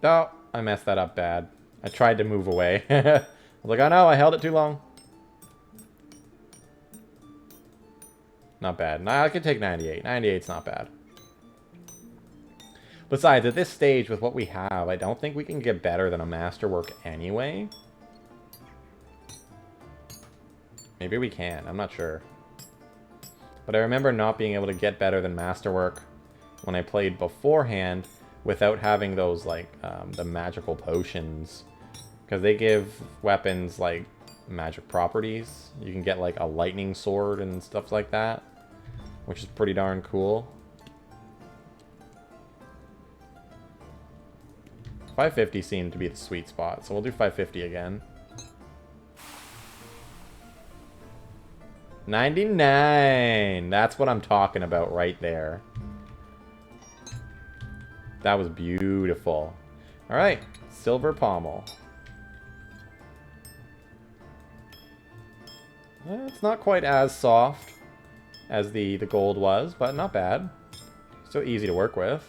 Oh, I messed that up bad. I tried to move away. I was like, oh no, I held it too long. Not bad. Nah, I could take 98. 98's not bad. Besides, at this stage, with what we have, I don't think we can get better than a masterwork anyway. Maybe we can. I'm not sure. But I remember not being able to get better than masterwork when I played beforehand without having those, like, the magical potions. Because they give weapons, like, magic properties. You can get, like, a lightning sword and stuff like that, which is pretty darn cool. 550 seemed to be the sweet spot, so we'll do 550 again. 99! That's what I'm talking about right there. That was beautiful. Alright, silver pommel. It's not quite as soft as the gold was, but not bad. Still easy to work with.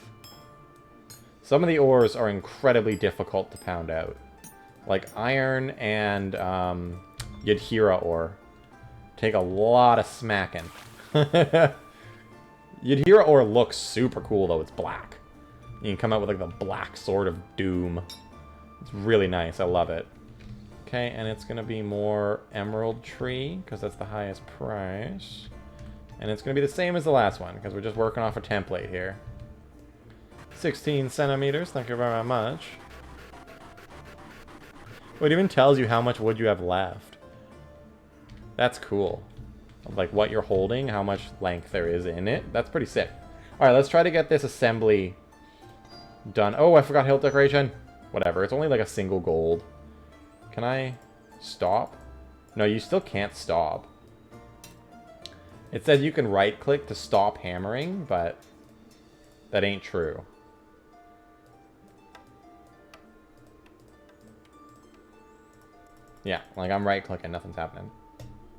Some of the ores are incredibly difficult to pound out. Like iron and Yadhira ore. Take a lot of smacking. Yadhira ore looks super cool though, it's black. You can come out with like the black sword of doom. It's really nice, I love it. Okay, and it's gonna be more emerald tree, because that's the highest price. And it's gonna be the same as the last one, because we're just working off a template here. 16 centimeters, thank you very much. Oh, it even tells you how much wood you have left. That's cool. Like what you're holding, how much length there is in it. That's pretty sick. Alright, let's try to get this assembly done. Oh, I forgot hilt decoration. Whatever, it's only like a single gold. Can I stop? No, you still can't stop. It says you can right-click to stop hammering, but that ain't true. Yeah, like I'm right-clicking, nothing's happening.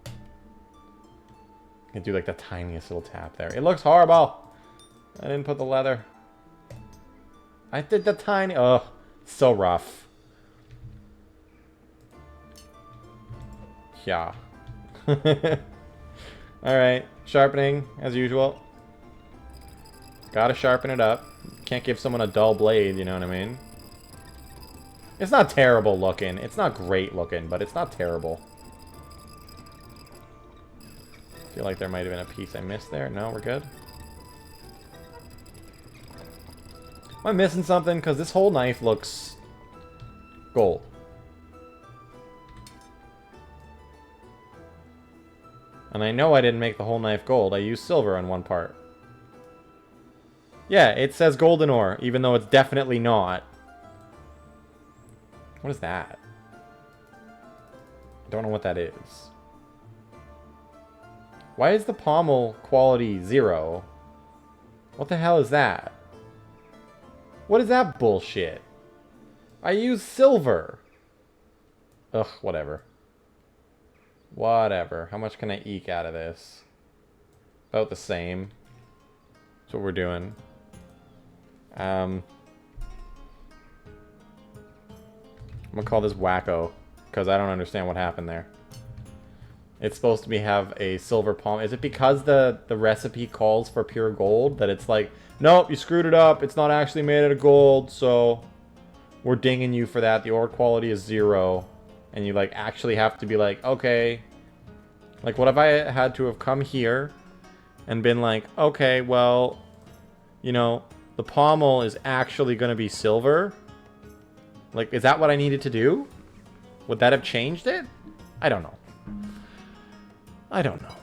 I can do like the tiniest little tap there. It looks horrible! I didn't put the leather. I did the tiny... Oh, so rough. Yeah. Alright, sharpening, as usual. Gotta sharpen it up. Can't give someone a dull blade, you know what I mean? It's not terrible looking. It's not great looking, but it's not terrible. I feel like there might have been a piece I missed there. No, we're good. Am I missing something? Because this whole knife looks gold. And I know I didn't make the whole knife gold. I used silver on one part. Yeah, it says golden ore, even though it's definitely not. What is that? I don't know what that is. Why is the pommel quality 0? What the hell is that? What is that bullshit? I use silver. Ugh, whatever. Whatever. How much can I eke out of this? About the same. That's what we're doing. I'm gonna call this wacko, because I don't understand what happened there. It's supposed to have a silver palm. Is it because the recipe calls for pure gold that it's like, nope, you screwed it up. It's not actually made out of gold, so we're dinging you for that. The ore quality is 0. And you like actually have to be like, okay. Like what if I had to have come here and been like, okay, well, you know, the pommel is actually going to be silver? Like, is that what I needed to do? Would that have changed it? I don't know. I don't know.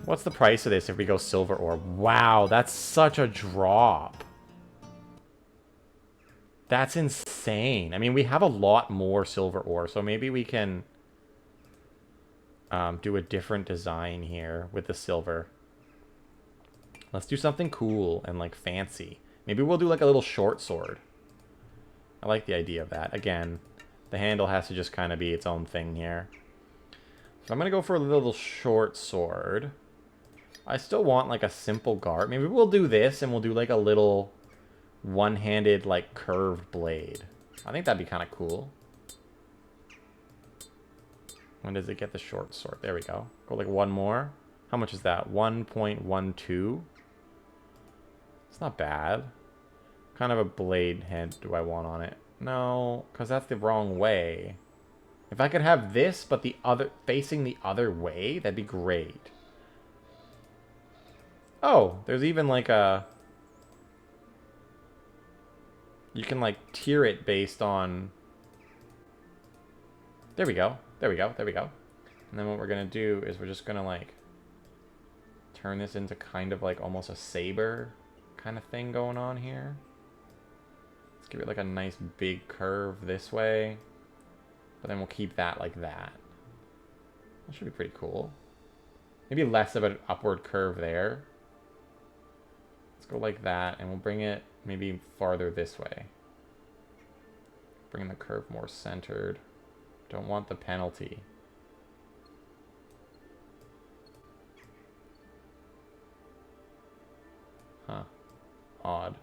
What's the price of this if we go silver ore? Wow, that's such a drop. That's insane. I mean, we have a lot more silver ore, so maybe we can do a different design here with the silver. Let's do something cool and like fancy. Maybe we'll do like a little short sword. I like the idea of that. Again, the handle has to just kind of be its own thing here. So I'm going to go for a little short sword. I still want like a simple guard. Maybe we'll do this and we'll do like a little one-handed like curved blade. I think that'd be kind of cool. When does it get the short sword? There we go. Go like one more. How much is that? 1.12. It's not bad. What kind of a blade head do I want on it? No, because that's the wrong way. If I could have this, but the other facing the other way, that'd be great. Oh, there's even like a... You can like tier it based on... There we go. There we go. There we go. And then what we're going to do is we're just going to like turn this into kind of like almost a saber kind of thing going on here. Let's give it like a nice big curve this way. But then we'll keep that like that. That should be pretty cool. Maybe less of an upward curve there. Let's go like that, and we'll bring it maybe farther this way. Bring the curve more centered. Don't want the penalty. Huh. Odd.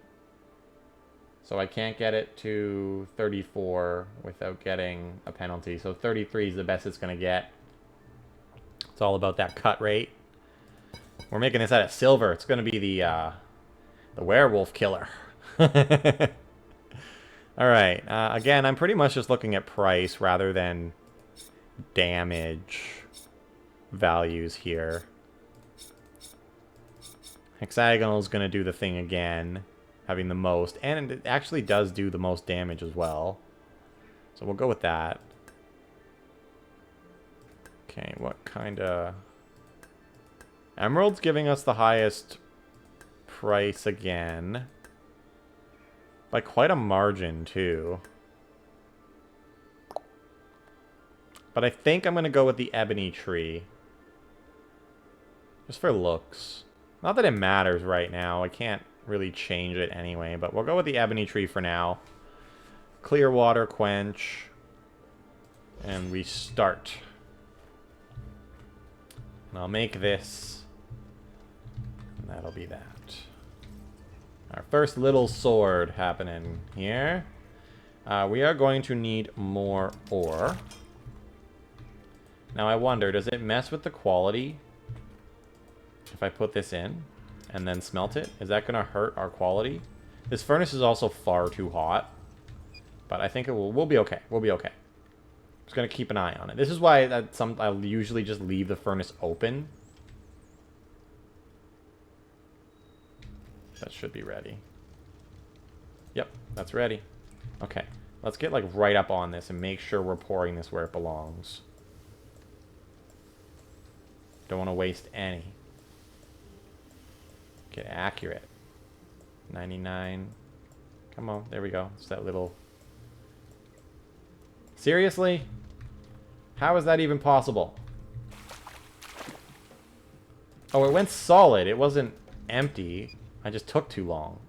So I can't get it to 34 without getting a penalty. So 33 is the best it's going to get. It's all about that cut rate. We're making this out of silver. It's going to be the werewolf killer. Alright. Again, I'm pretty much just looking at price rather than damage values here. Hexagonal is going to do the thing again. Having the most, and it actually does do the most damage as well. So we'll go with that. Okay, what kind of... Emerald's giving us the highest price again. By quite a margin, too. But I think I'm going to go with the ebony tree. Just for looks. Not that it matters right now. I can't really change it anyway, but we'll go with the ebony tree for now. Clear water quench. And we start. And I'll make this. And that'll be that. Our first little sword happening here. We are going to need more ore. Now I wonder, does it mess with the quality if I put this in and then smelt it? Is that going to hurt our quality? This furnace is also far too hot, but I think it will. We'll be okay. We'll be okay. Just going to keep an eye on it. This is why I'll usually just leave the furnace open. That should be ready. Yep, that's ready. Okay, let's get like right up on this and make sure we're pouring this where it belongs. Don't want to waste any. Get accurate. 99. Come on, there we go. It's that little... Seriously? How is that even possible? Oh, it went solid. It wasn't empty. I just took too long.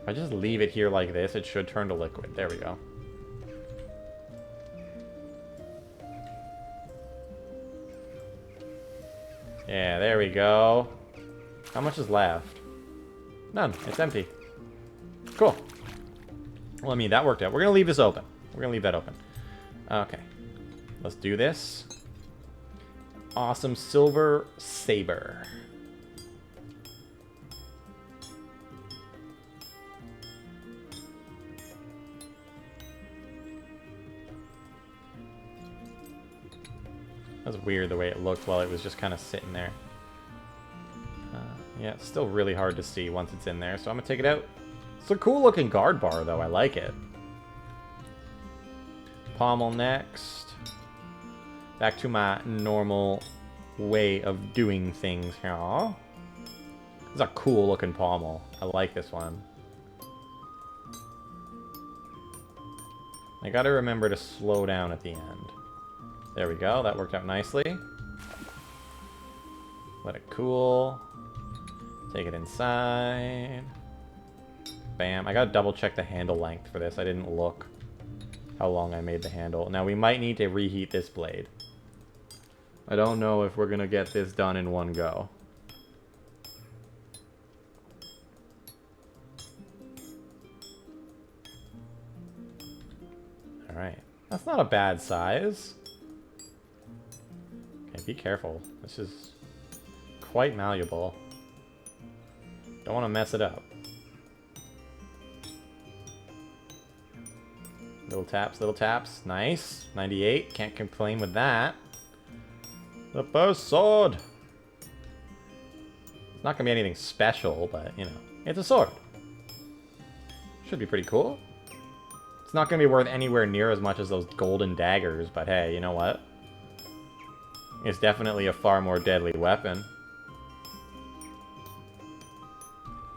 If I just leave it here like this, it should turn to liquid. There we go. Yeah, there we go. How much is left? None. It's empty. Cool. Well, I mean, that worked out. We're going to leave this open. We're going to leave that open. Okay. Let's do this. Awesome silver saber. That was weird the way it looked while it was just kind of sitting there. Yeah, it's still really hard to see once it's in there, so I'm going to take it out. It's a cool looking guard bar, though. I like it. Pommel next. Back to my normal way of doing things here. This is a cool looking pommel. I like this one. I gotta remember to slow down at the end. There we go, that worked out nicely. Let it cool. Take it inside. Bam. I gotta double check the handle length for this. I didn't look how long I made the handle. Now we might need to reheat this blade. I don't know if we're gonna get this done in one go. Alright. That's not a bad size. Okay, be careful. This is quite malleable. Don't want to mess it up. Little taps, little taps. Nice. 98. Can't complain with that. The first sword! It's not going to be anything special, but, you know, it's a sword. Should be pretty cool. It's not going to be worth anywhere near as much as those golden daggers, but hey, you know what? It's definitely a far more deadly weapon.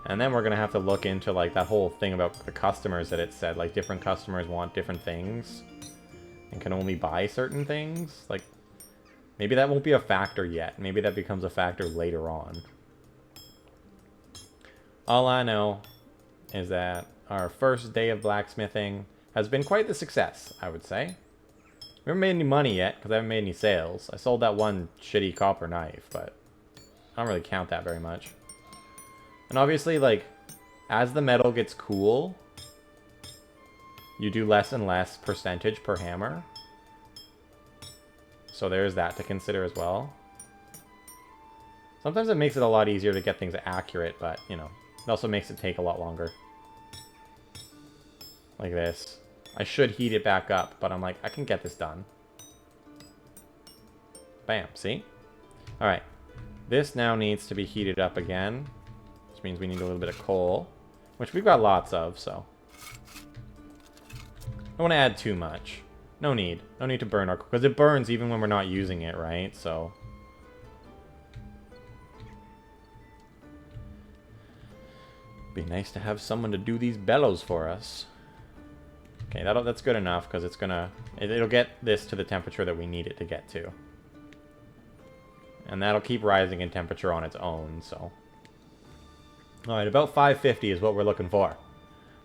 And then we're going to have to look into, like, that whole thing about the customers that it said. Like, different customers want different things and can only buy certain things. Like, maybe that won't be a factor yet. Maybe that becomes a factor later on. All I know is that our first day of blacksmithing has been quite the success, I would say. We haven't made any money yet, because I haven't made any sales. I sold that one shitty copper knife, but I don't really count that very much. And obviously, like, as the metal gets cool, you do less and less percentage per hammer. So there's that to consider as well. Sometimes it makes it a lot easier to get things accurate, but, you know, it also makes it take a lot longer. Like this. I should heat it back up, but I'm like, I can get this done. Bam, see? Alright. This now needs to be heated up again. Which means we need a little bit of coal. Which we've got lots of, so. Don't want to add too much. No need. No need to burn our... Because it burns even when we're not using it, right? So... Be nice to have someone to do these bellows for us. Okay, that's good enough, because it's gonna... It'll get this to the temperature that we need it to get to. And that'll keep rising in temperature on its own, so... Alright, about 550 is what we're looking for.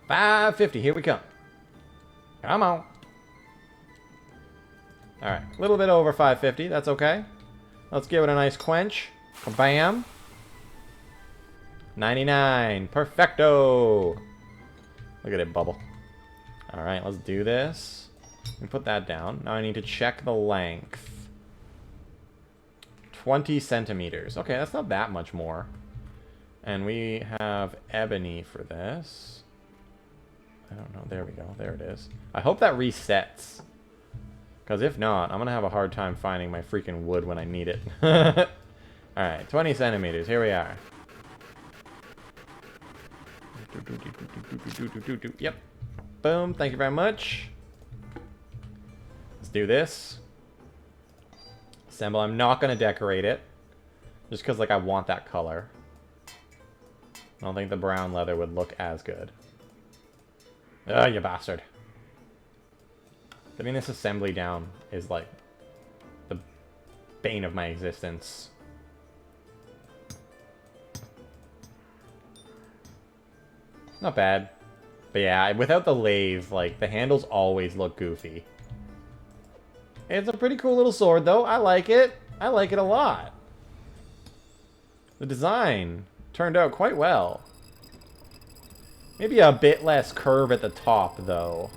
550, here we come. Come on. Alright, a little bit over 550, that's okay. Let's give it a nice quench. Bam. 99, perfecto. Look at it bubble. Alright, let's do this. Let me put that down. Now I need to check the length. 20 centimeters. Okay, that's not that much more. And we have ebony for this. I don't know. There we go. There it is. I hope that resets. Because if not, I'm going to have a hard time finding my freaking wood when I need it. Alright, 20 centimeters. Here we are. Yep. Boom. Thank you very much. Let's do this. Assemble. I'm not going to decorate it. Just because, like, I want that color. I don't think the brown leather would look as good. Ah, you bastard. Getting this assembly down is, like, the bane of my existence. Not bad. But yeah, without the lathe, like, the handles always look goofy. It's a pretty cool little sword, though. I like it. I like it a lot. The design turned out quite well. Maybe a bit less curve at the top, though.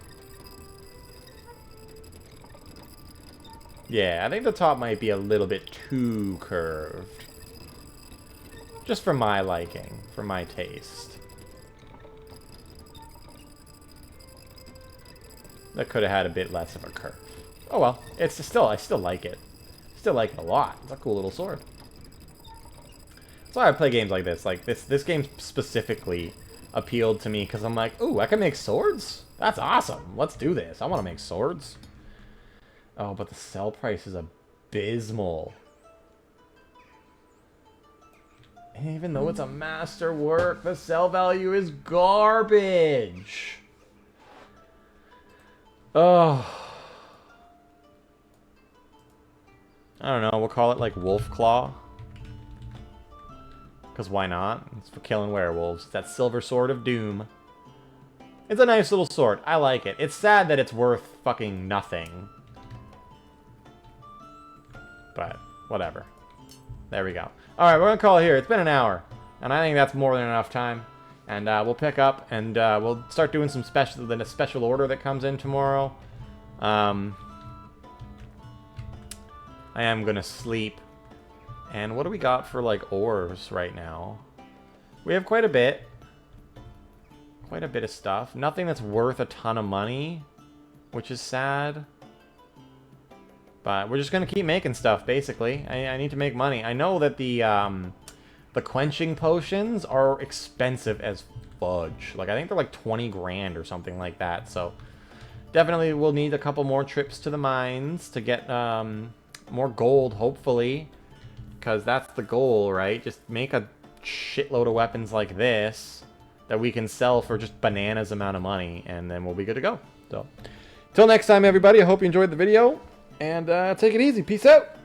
Yeah, I think the top might be a little bit too curved. Just for my liking, for my taste. That could have had a bit less of a curve. Oh well, it's still, I still like it. Still like it a lot. It's a cool little sword. That's why I play games like this. Like, this game specifically appealed to me because I'm like, ooh, I can make swords? That's awesome. Let's do this. I want to make swords. Oh, but the sell price is abysmal. Even though it's a masterwork, the sell value is garbage. Oh. I don't know, we'll call it like Wolf Claw. Because why not? It's for killing werewolves. It's that Silver Sword of Doom. It's a nice little sword. I like it. It's sad that it's worth fucking nothing. But, whatever. There we go. Alright, we're going to call it here. It's been an hour. And I think that's more than enough time. And we'll pick up and we'll start doing some special order that comes in tomorrow. I am going to sleep. And what do we got for, like, ores right now? We have quite a bit. Quite a bit of stuff. Nothing that's worth a ton of money, which is sad. But we're just going to keep making stuff, basically. I need to make money. I know that the quenching potions are expensive as fudge. Like, I think they're like 20 grand or something like that. So, definitely we'll need a couple more trips to the mines to get more gold, hopefully. Because that's the goal, right? Just make a shitload of weapons like this that we can sell for just bananas amount of money, and then we'll be good to go. So, till next time, everybody, I hope you enjoyed the video, and take it easy. Peace out!